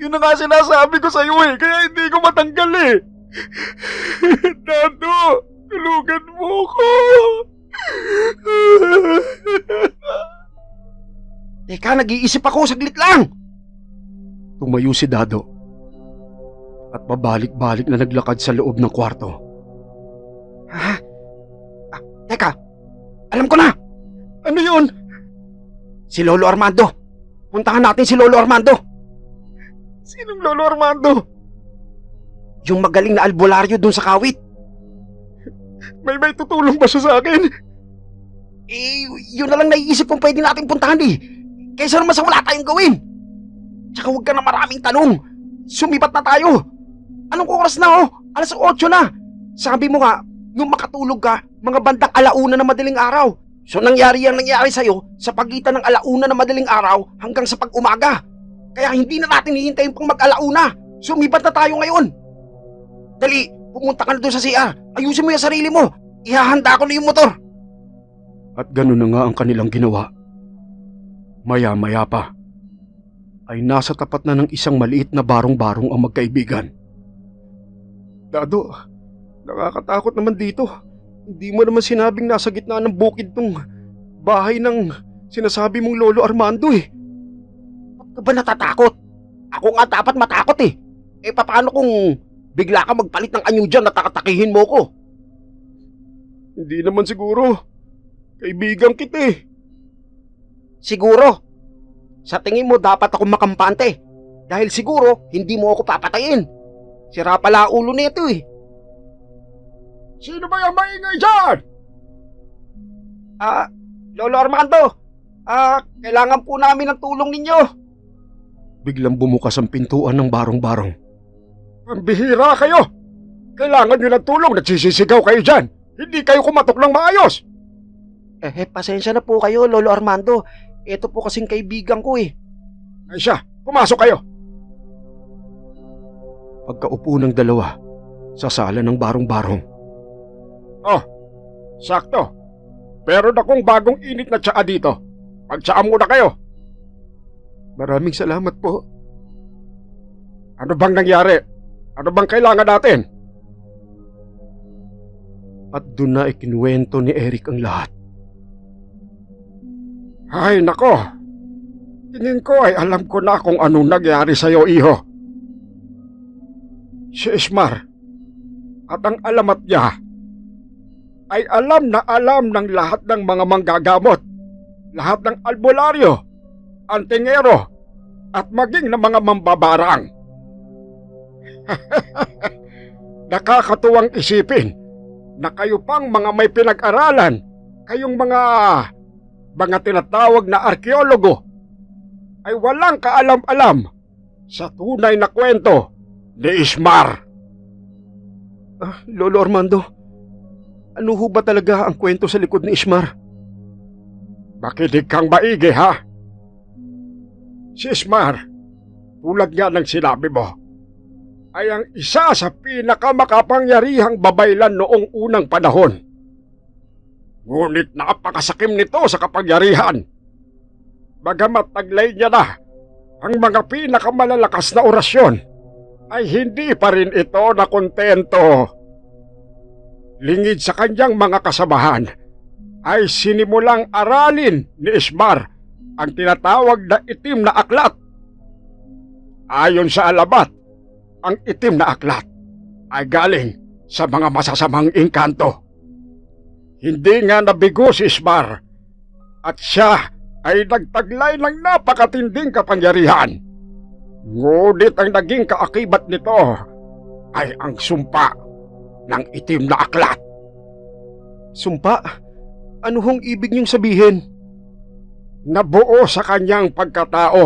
Yun na nga sinasabi ko sa'yo eh, kaya hindi ko matanggal eh. Dado, tulungan mo ko. Teka, nag-iisip ako, saglit lang! Tumayo si Dado at pabalik-balik na naglakad sa loob ng kwarto. Ha? Teka, alam ko na! Ano yun? Si Lolo Armando! Puntahan natin si Lolo Armando! Sinong Lolo Armando? Yung magaling na albularyo dun sa kawit. May tutulong ba siya sa akin? Eh, yun na lang naiisip kong pwede natin puntahan eh. Kaysa naman sa wala tayong gawin. Tsaka huwag ka na maraming tanong. Sumipat na tayo. Anong oras na oh? 8:00 na. Sabi mo nga, nung makatulog ka, mga bandang 1:00 na madaling araw. So nangyari sa'yo sa pagitan ng 1:00 na madaling araw hanggang sa pag-umaga. Kaya hindi na natin hihintayin pang mag-1:00. Sumipat na tayo ngayon. Dali, pumunta ka na doon sa CR. Ayusin mo yung sarili mo. Ihahanda ko na yung motor. At gano'n na nga ang kanilang ginawa. Maya-maya pa ay nasa tapat na ng isang maliit na barong-barong ang magkaibigan. Dado, nakakatakot naman dito. Hindi mo naman sinabing nasa gitna ng bukid tong bahay ng sinasabi mong Lolo Armando eh. Ba't ka ba natatakot? Ako nga dapat matakot eh. Eh paano kung bigla ka magpalit ng anyo dyan at takatakihin mo ko? Hindi naman siguro. Kaibigan kita eh. Siguro. Sa tingin mo dapat ako makampante. Dahil siguro hindi mo ako papatayin. Sira pala ulo nito eh. Sino ba yung maingay dyan? Lolo Armando. Kailangan po namin ng tulong ninyo. Biglang bumukas ang pintuan ng barong-barong. Pambihira kayo! Kailangan nyo ng tulong, nagsisisigaw kayo dyan. Hindi kayo kumatok ng maayos. Pasensya na po kayo, Lolo Armando. Ito po kasing kaibigan ko eh. Ay siya, pumasok kayo. Pagkaupo ng dalawa sa sala ng barong-barong. Oh, sakto. Meron akong bagong init na tsaa dito. Magtsaa muna kayo. Maraming salamat po. Ano bang nangyari? Ano bang kailangan natin? At doon na ikinuwento ni Eric ang lahat. Ay nako, tingin ko ay alam ko na kung anong nangyari sa'yo, iho. Si Ismar at ang alamat niya ay alam na alam ng lahat ng mga manggagamot, lahat ng albularyo, antingero at maging ng mga mambabarang. Nakakatuwang isipin na kayo pang mga may pinag-aralan, kayong mga tinatawag na arkeologo ay walang kaalam-alam sa tunay na kwento ni Ismar. Lolo Armando, ano ho ba talaga ang kwento sa likod ni Ismar? Makinig kang maigi ha. Si Ismar, tulad nga ng sinabi mo, ay ang isa sa pinakamakapangyarihang babaylan noong unang panahon. Ngunit napakasakim nito sa kapangyarihan. Bagamat taglay niya na ang mga pinakamalalakas na orasyon ay hindi pa rin ito nakontento. Lingid sa kanyang mga kasamahan, ay sinimulang aralin ni Ismar ang tinatawag na itim na aklat. Ayon sa alamat, ang itim na aklat ay galing sa mga masasamang engkanto. Hindi nga nabigo si Ismar at siya ay nagtaglay ng napakatinding kapangyarihan. Ngunit ang naging kaakibat nito ay ang sumpa ng itim na aklat. Sumpa? Ano hong ibig niyong sabihin? Nabuo sa kanyang pagkatao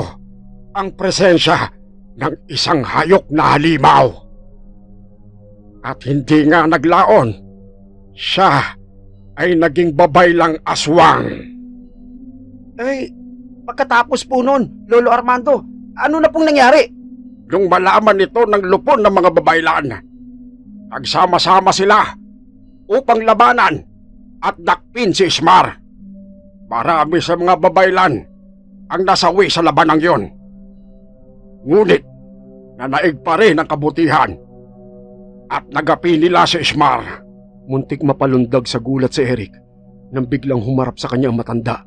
ang presensya ng isang hayok na halimaw. At hindi nga naglaon, siya ay naging babaylang aswang. Eh, pagkatapos po nun, Lolo Armando, ano na pong nangyari? Nung malaman nito ng lupon ng mga babaylan, nagsama-sama sila upang labanan at dakpin si Ismar. Marami sa mga babaylan ang nasawi sa labanang yon. Ngunit nanaig pa rin ang kabutihan at nagapi nila si Ismar. Muntik mapalundag sa gulat si Eric nang biglang humarap sa kanya ang matanda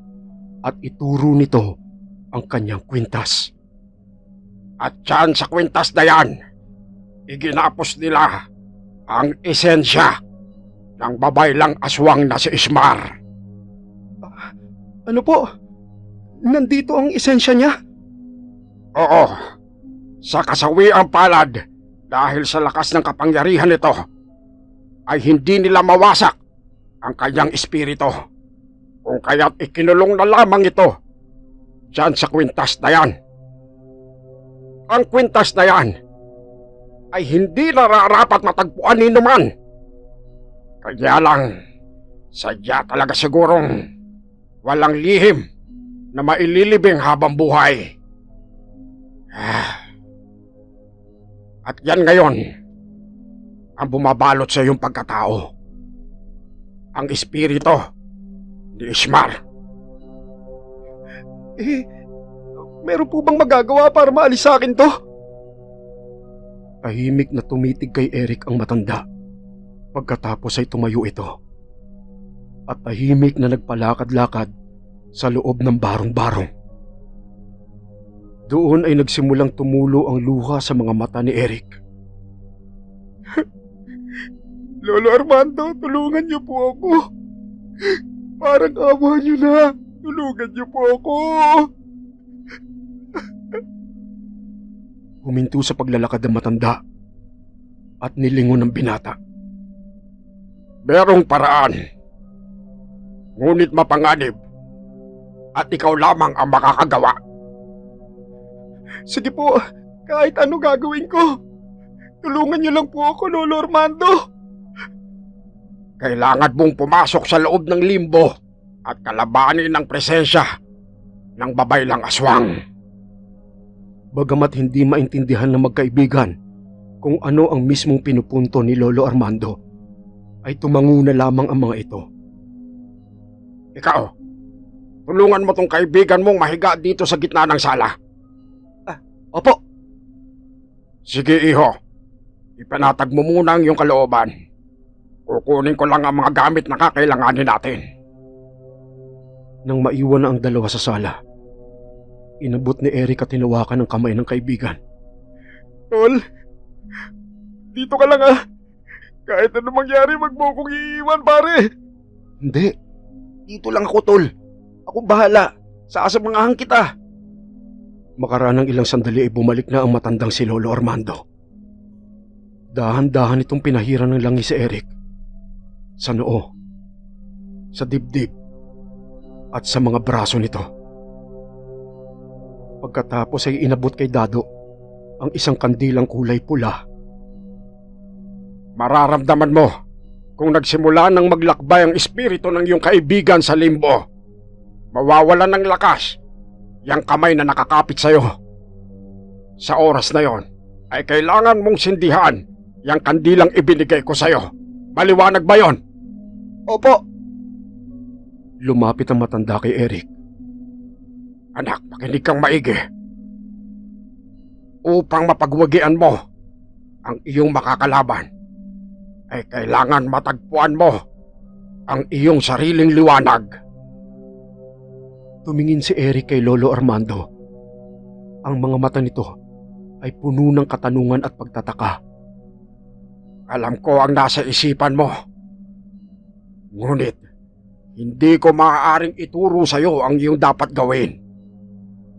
at ituro nito ang kanyang kwintas. At dyan sa kwintas na yan, iginapos nila ang esensya ng babaylang aswang na si Ismar. Ano po? Nandito ang esensya niya? Oo, sa kasawiang palad dahil sa lakas ng kapangyarihan nito, ay hindi nila mawasak ang kanyang espiritu. Kung kaya't ikinulong na lamang ito dyan sa kwintas na yan. Ang kwintas na yan ay hindi nararapat matagpuan ni numan. Kaya lang, sadya talaga sigurong walang lihim na maililibing habang buhay. At yan ngayon ang bumabalot sa iyong pagkatao. Ang espiritu ni Ismar. Eh, meron po bang magagawa para maalis sa akin to? Tahimik na tumitig kay Eric ang matanda. Pagkatapos ay tumayo ito. At tahimik na nagpalakad-lakad sa loob ng barong-barong. Doon ay nagsimulang tumulo ang luha sa mga mata ni Eric. Lolo Armando, tulungan niyo po ako. Parang awa niyo na. Tulungan niyo po ako. Huminto sa paglalakad ng matanda at nilingon ng binata. Merong paraan, ngunit mapanganib at ikaw lamang ang makakagawa. Sige po, kahit ano gagawin ko. Tulungan niyo lang po ako, Lolo Armando. Kailangan mong pumasok sa loob ng limbo at kalabanin ang presensya ng babaylang aswang. Bagamat hindi maintindihan ng magkaibigan kung ano ang mismong pinupunto ni Lolo Armando, ay tumango na lamang ang mga ito. Ikaw, tulungan mo tong kaibigan mong mahiga dito sa gitna ng sala. Opo. Sige iho, ipanatag mo muna ang iyong kalooban. Kukunin ko lang ang mga gamit na kakailanganin natin. Nang maiwan na ang dalawa sa sala, inabot ni Eric at hinawakan ang kamay ng kaibigan. Tol, dito ka lang ah. Kahit ano mangyari, wag mo akong iiwan, pare. Hindi. Dito lang ako, tol. Ako bahala. Sasamangahan kita. Makaraan ng ilang sandali ay bumalik na ang matandang si Lolo Armando. Dahan-dahan itong pinahiran ng langis si Eric. Sa noo, sa dibdib, at sa mga braso nito. Pagkatapos ay inabot kay Dado ang isang kandilang kulay pula. Mararamdaman mo kung nagsimula ng maglakbay ang espiritu ng iyong kaibigan sa limbo. Mawawalan ng lakas yang kamay na nakakapit sa iyo. Sa oras na yon ay kailangan mong sindihan yang kandilang ibinigay ko sa iyo. Maliwanag ba yon? Opo. Lumapit ang matanda kay Eric. Anak, makinig kang maigi. Upang mapagwagian mo ang iyong makakalaban, ay kailangan matagpuan mo ang iyong sariling liwanag. Tumingin si Eric kay Lolo Armando. Ang mga mata nito ay puno ng katanungan at pagtataka. Alam ko ang nasa isipan mo. Ngunit, hindi ko maaaring ituro sa iyo ang iyong dapat gawin.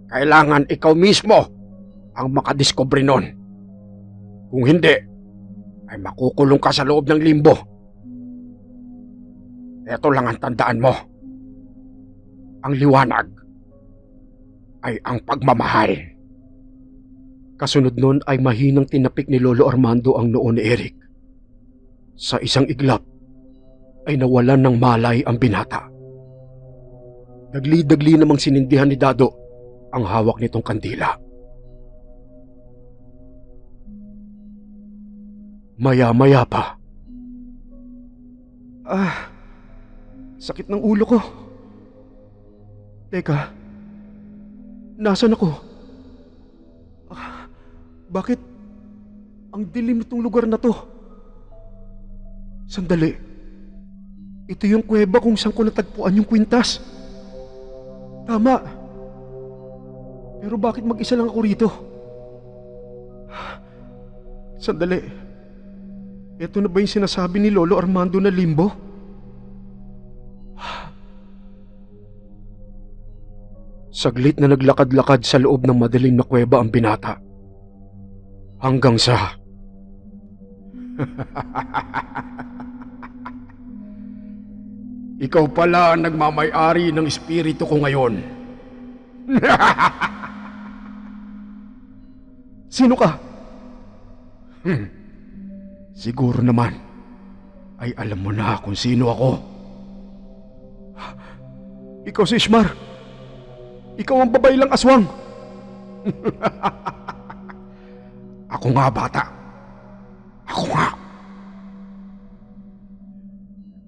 Kailangan ikaw mismo ang makadiskubre nun. Kung hindi, ay makukulong ka sa loob ng limbo. Ito lang ang tandaan mo. Ang liwanag ay ang pagmamahal. Kasunod nun ay mahinang tinapik ni Lolo Armando ang noo ni Eric. Sa isang iglap ay nawalan ng malay ang binata. Dagli-dagli namang sinindihan ni Dado ang hawak nitong kandila. Maya-maya pa. Sakit ng ulo ko. Teka, nasan ako? Bakit ang dilim nitong lugar na to? Sandali. Ito yung kuweba kung saan ko natagpuan yung kwintas. Tama. Pero bakit mag-isa lang ako rito? Sandali. Ito na ba yung sinasabi ni Lolo Armando na limbo? Saglit na naglakad-lakad sa loob ng madilim na kuweba ang binata. Hanggang sa... Ikaw pala ang nagmamay-ari ng espiritu ko ngayon. Sino ka? Siguro naman ay alam mo na kung sino ako. Ikaw si Ishmar. Ikaw ang babaylang aswang. Ako nga, bata. Ako nga.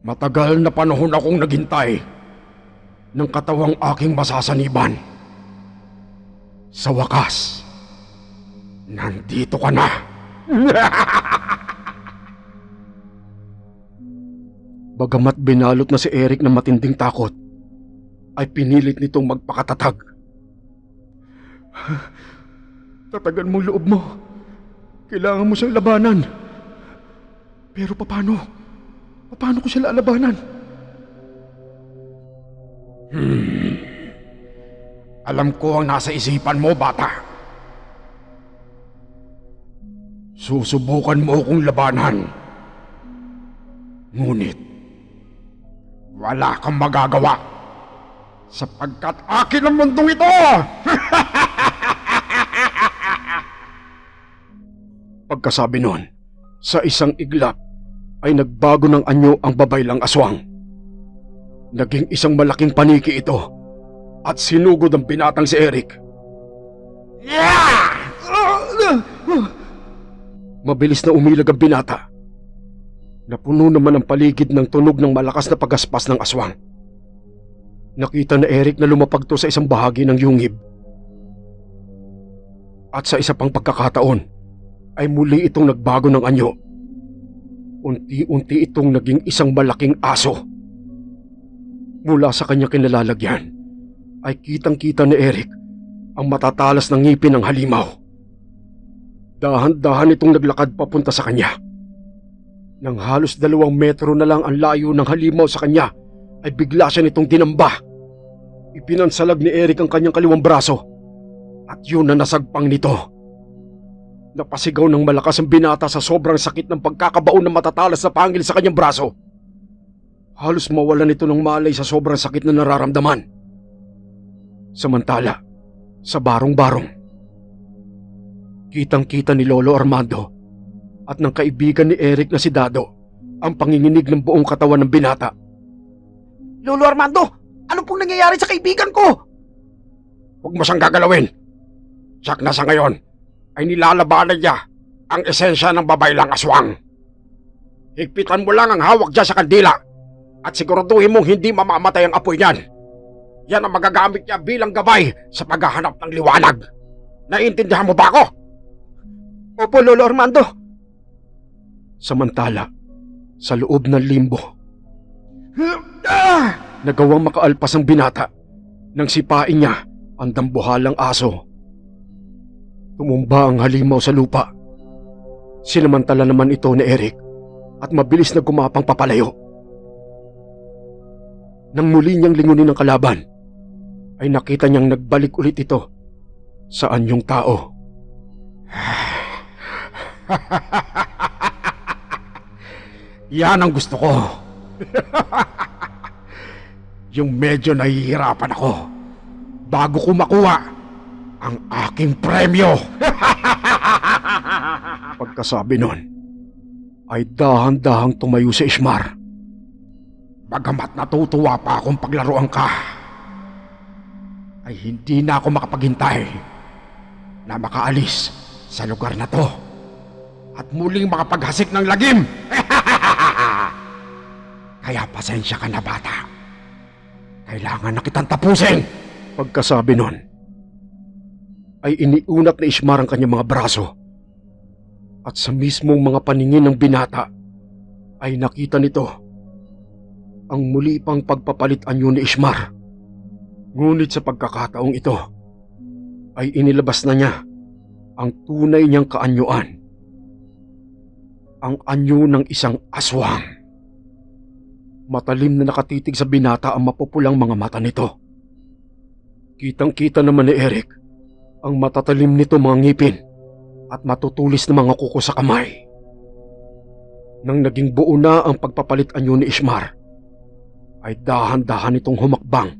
Matagal na panahon akong naghintay ng katawang aking masasaniban. Sa wakas, nandito ka na. Bagamat binalot na si Eric ng matinding takot, ay pinilit nitong magpakatatag. Tatagan mo loob mo. Kailangan mo siyang labanan. Pero paano? Paano ko siya lalabanan? Alam ko ang nasa isipan mo, bata. Susubukan mo akong labanan. Ngunit, wala kang magagawa. Sapagkat akin ang mundong ito! Pagkasabi nun, sa isang iglap ay nagbago ng anyo ang babaylang aswang. Naging isang malaking paniki ito at sinugod ang binatang si Eric. Mabilis na umilag ang binata. Napuno naman ang paligid ng tunog ng malakas na pagaspas ng aswang. Nakita na Eric na lumapagto sa isang bahagi ng yungib. At sa isa pang pagkakataon ay muli itong nagbago ng anyo. Unti-unti itong naging isang malaking aso. Mula sa kanyang kinalalagyan ay kitang-kita ni Eric ang matatalas ng ngipin ng halimaw. Dahan-dahan itong naglakad papunta sa kanya. Nang halos 2 metro na lang ang layo ng halimaw sa kanya, ay bigla siya nitong dinamba. Ipinansalag ni Eric ang kanyang kaliwang braso at yun na nasagpang nito. Napasigaw ng malakas ang binata sa sobrang sakit ng pagkakabaon ng matatalas na pangil sa kanyang braso. Halos mawalan ito ng malay sa sobrang sakit na nararamdaman. Samantala, sa barong-barong, kitang-kita ni Lolo Armando at ng kaibigan ni Eric na si Dado ang panginginig ng buong katawan ng binata. Lolo Armando, ano pong nangyayari sa kaibigan ko? Huwag mo siyang gagalawin. Siyak na sa ngayon ay nilalabanan niya ang esensya ng babaylang aswang. Higpitan mo lang ang hawak dyan sa kandila at siguraduhin mong hindi mamamatay ang apoy niyan. Yan ang magagamit niya bilang gabay sa paghahanap ng liwanag. Naiintindihan mo ba ako? Opo, Lolo Armando. Samantala, sa loob ng limbo, nagawang makaalpas ang binata nang sipain niya ang dambuhalang aso. Tumumba ang halimaw sa lupa. Sinamantala naman ito ni Eric at mabilis na gumapang papalayo. Nang muli niyang lingunin ang kalaban, ay nakita niyang nagbalik ulit ito sa anyong tao. Yan ang gusto ko. Yung medyo nahihirapan ako bago ko makuha ang aking premyo. Pagkasabi nun, ay dahan-dahang tumayo si Ishmar. Bagamat natutuwa pa akong paglaruan ka, ay hindi na ako makapaghintay na makaalis sa lugar na to at muling makapaghasik ng lagim. Kaya pasensya ka na, bata. Kailangan na kitang tapusin. Pagkasabi nun, ay iniunat ni Ishmar ang kanyang mga braso at sa mismong mga paningin ng binata ay nakita nito ang muli pang pagpapalit anyo ni Ishmar. Ngunit sa pagkakataong ito ay inilabas na niya ang tunay niyang kaanyuan, ang anyo ng isang aswang. Matalim na nakatitig sa binata ang mapupulang mga mata nito. Kitang-kita naman ni Eric ang matatalim nito mga ngipin at matutulis na mga kuko sa kamay. Nang naging buo na ang pagpapalit anyo ni Ishmar, ay dahan-dahan itong humakbang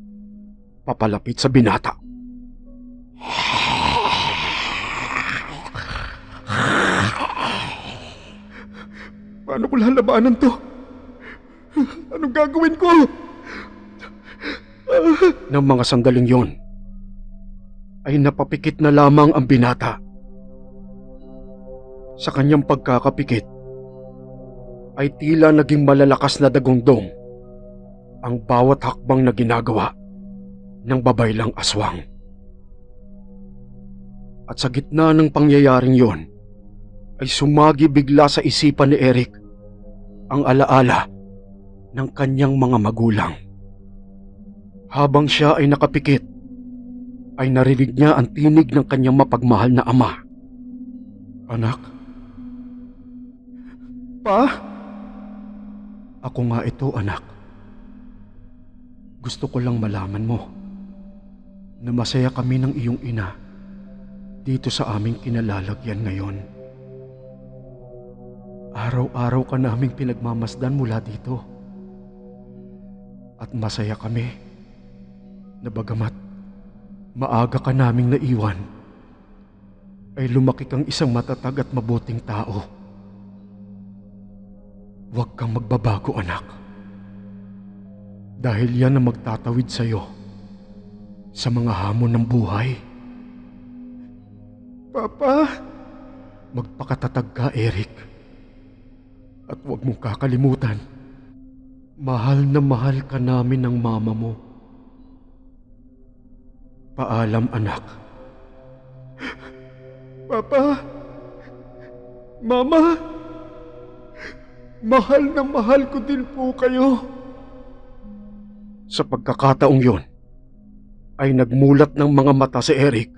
papalapit sa binata. Paano ko lalabanan to? Anong gagawin ko? Nang mga sandaling yon, ay napapikit na lamang ang binata. Sa kanyang pagkakapikit, ay tila naging malalakas na dagundong ang bawat hakbang na ginagawa ng babaylang aswang. At sa gitna ng pangyayaring yon, ay sumagi bigla sa isipan ni Eric ang alaala ng kanyang mga magulang. Habang siya ay nakapikit, ay narinig niya ang tinig ng kanyang mapagmahal na ama. Anak? Pa? Ako nga ito, anak. Gusto ko lang malaman mo na masaya kami ng iyong ina dito sa aming kinalalagyan ngayon. Araw-araw ka naming pinagmamasdan mula dito. At masaya kami na bagamat maaga ka naming naiwan, ay lumaki kang isang matatag at mabuting tao. Huwag kang magbabago, anak. Dahil yan ang magtatawid sa'yo sa mga hamon ng buhay. Papa! Magpakatatag ka, Eric. At huwag mong kakalimutan, mahal na mahal ka namin ng mama mo. Paalam, anak. Papa! Mama! Mahal na mahal ko din po kayo. Sa pagkakataong yon, ay nagmulat ng mga mata si Eric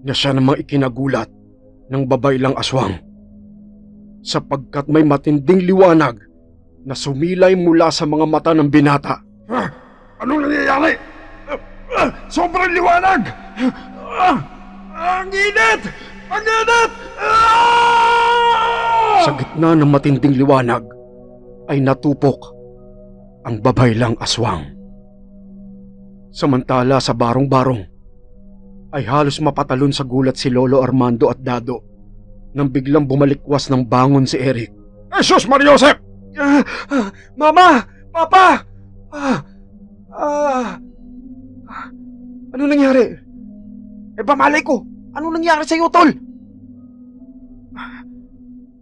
na siya namang ikinagulat ng babaylang aswang sapagkat may matinding liwanag na sumilay mula sa mga mata ng binata. Anong nangyayari? Sobrang liwanag! Ang init! Ang init! Sa gitna ng matinding liwanag ay natupok ang babaylang aswang. Samantala sa barong-barong ay halos mapatalon sa gulat si Lolo Armando at Dado nang biglang bumalikwas ng bangon si Eric. Jesus Mariosep! Mama! Papa! Ano nangyari? Eh ba malay ko? Ano nangyari sa'yo, tol?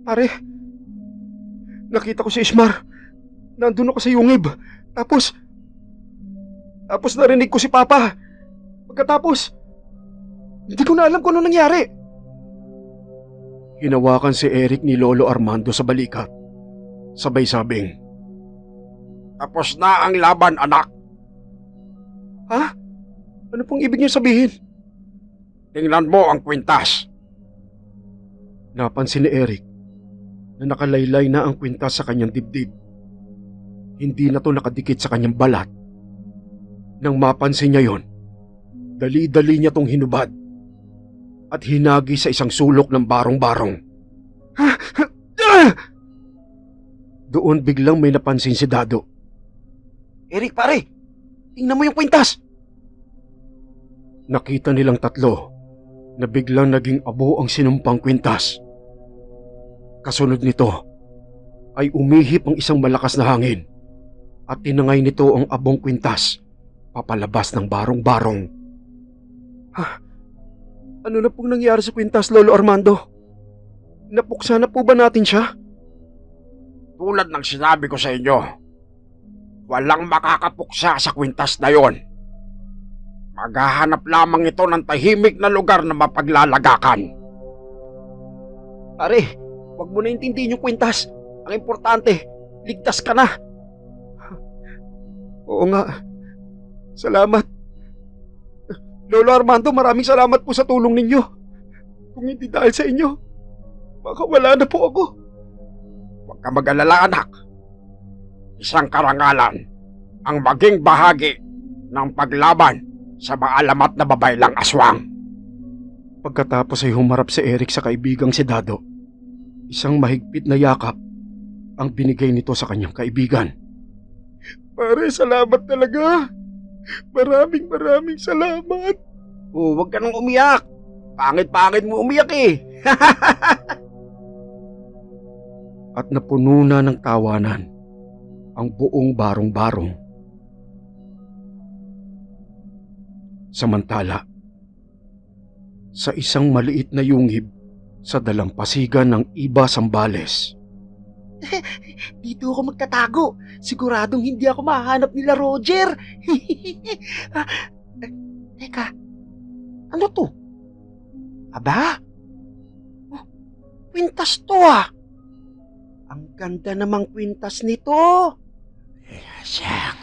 Pare, nakita ko si Ishmar. Nandun ako sa yungib. Tapos narinig ko si Papa. Pagkatapos, hindi ko na alam kung ano nangyari. Hinawakan si Eric ni Lolo Armando sa balikat. Sabay sabing, Tapos na ang laban, anak. "Ha? Ano pong ibig niyo sabihin?" Tingnan mo ang kwintas. Napansin ni Eric na nakalaylay na ang kwintas sa kanyang dibdib. Hindi na to nakadikit sa kanyang balat. Nang mapansin niya yon, dali-dali niya tong hinubad at hinagi sa isang sulok ng barong-barong. Doon biglang may napansin si Dado. Eric, pare, tingnan mo yung kwintas. Nakita nilang tatlo na biglang naging abo ang sinumpang kwintas. Kasunod nito ay umihip ang isang malakas na hangin at tinangay nito ang abong kwintas papalabas ng barong-barong. Ano na pong nangyari sa kwintas, Lolo Armando? Napuksa na po ba natin siya? Tulad ng sinabi ko sa inyo, walang makakapuksa sa kwintas na yon. Maghahanap lamang ito ng tahimik na lugar na mapaglalagakan. Pare, wag mo na intindihin yung kwintas. Ang importante, ligtas ka na. Oo nga. Salamat. Lolo Armando, maraming salamat po sa tulong ninyo. Kung hindi dahil sa inyo, baka wala na po ako. Huwag ka mag-alala, anak. Isang karangalan ang maging bahagi ng paglaban sa maalamat na babaylang aswang. Pagkatapos ay humarap si Eric sa kaibigang si Dado. Isang mahigpit na yakap ang binigay nito sa kanyang kaibigan. Pare, salamat talaga. Maraming salamat. Oh, wag ka nang umiyak. Pangit-pangit mo umiyak eh. At napuno na ng tawanan ang buong barong-barong. Samantala, sa isang maliit na yungib sa dalampasigan ng Iba Sambales, Dito ako magtatago. Siguradong hindi ako mahanap nila Roger. Teka, ano to? Aba? Oh, kwintas to ah. Ang ganda namang kwintas nito. Siyang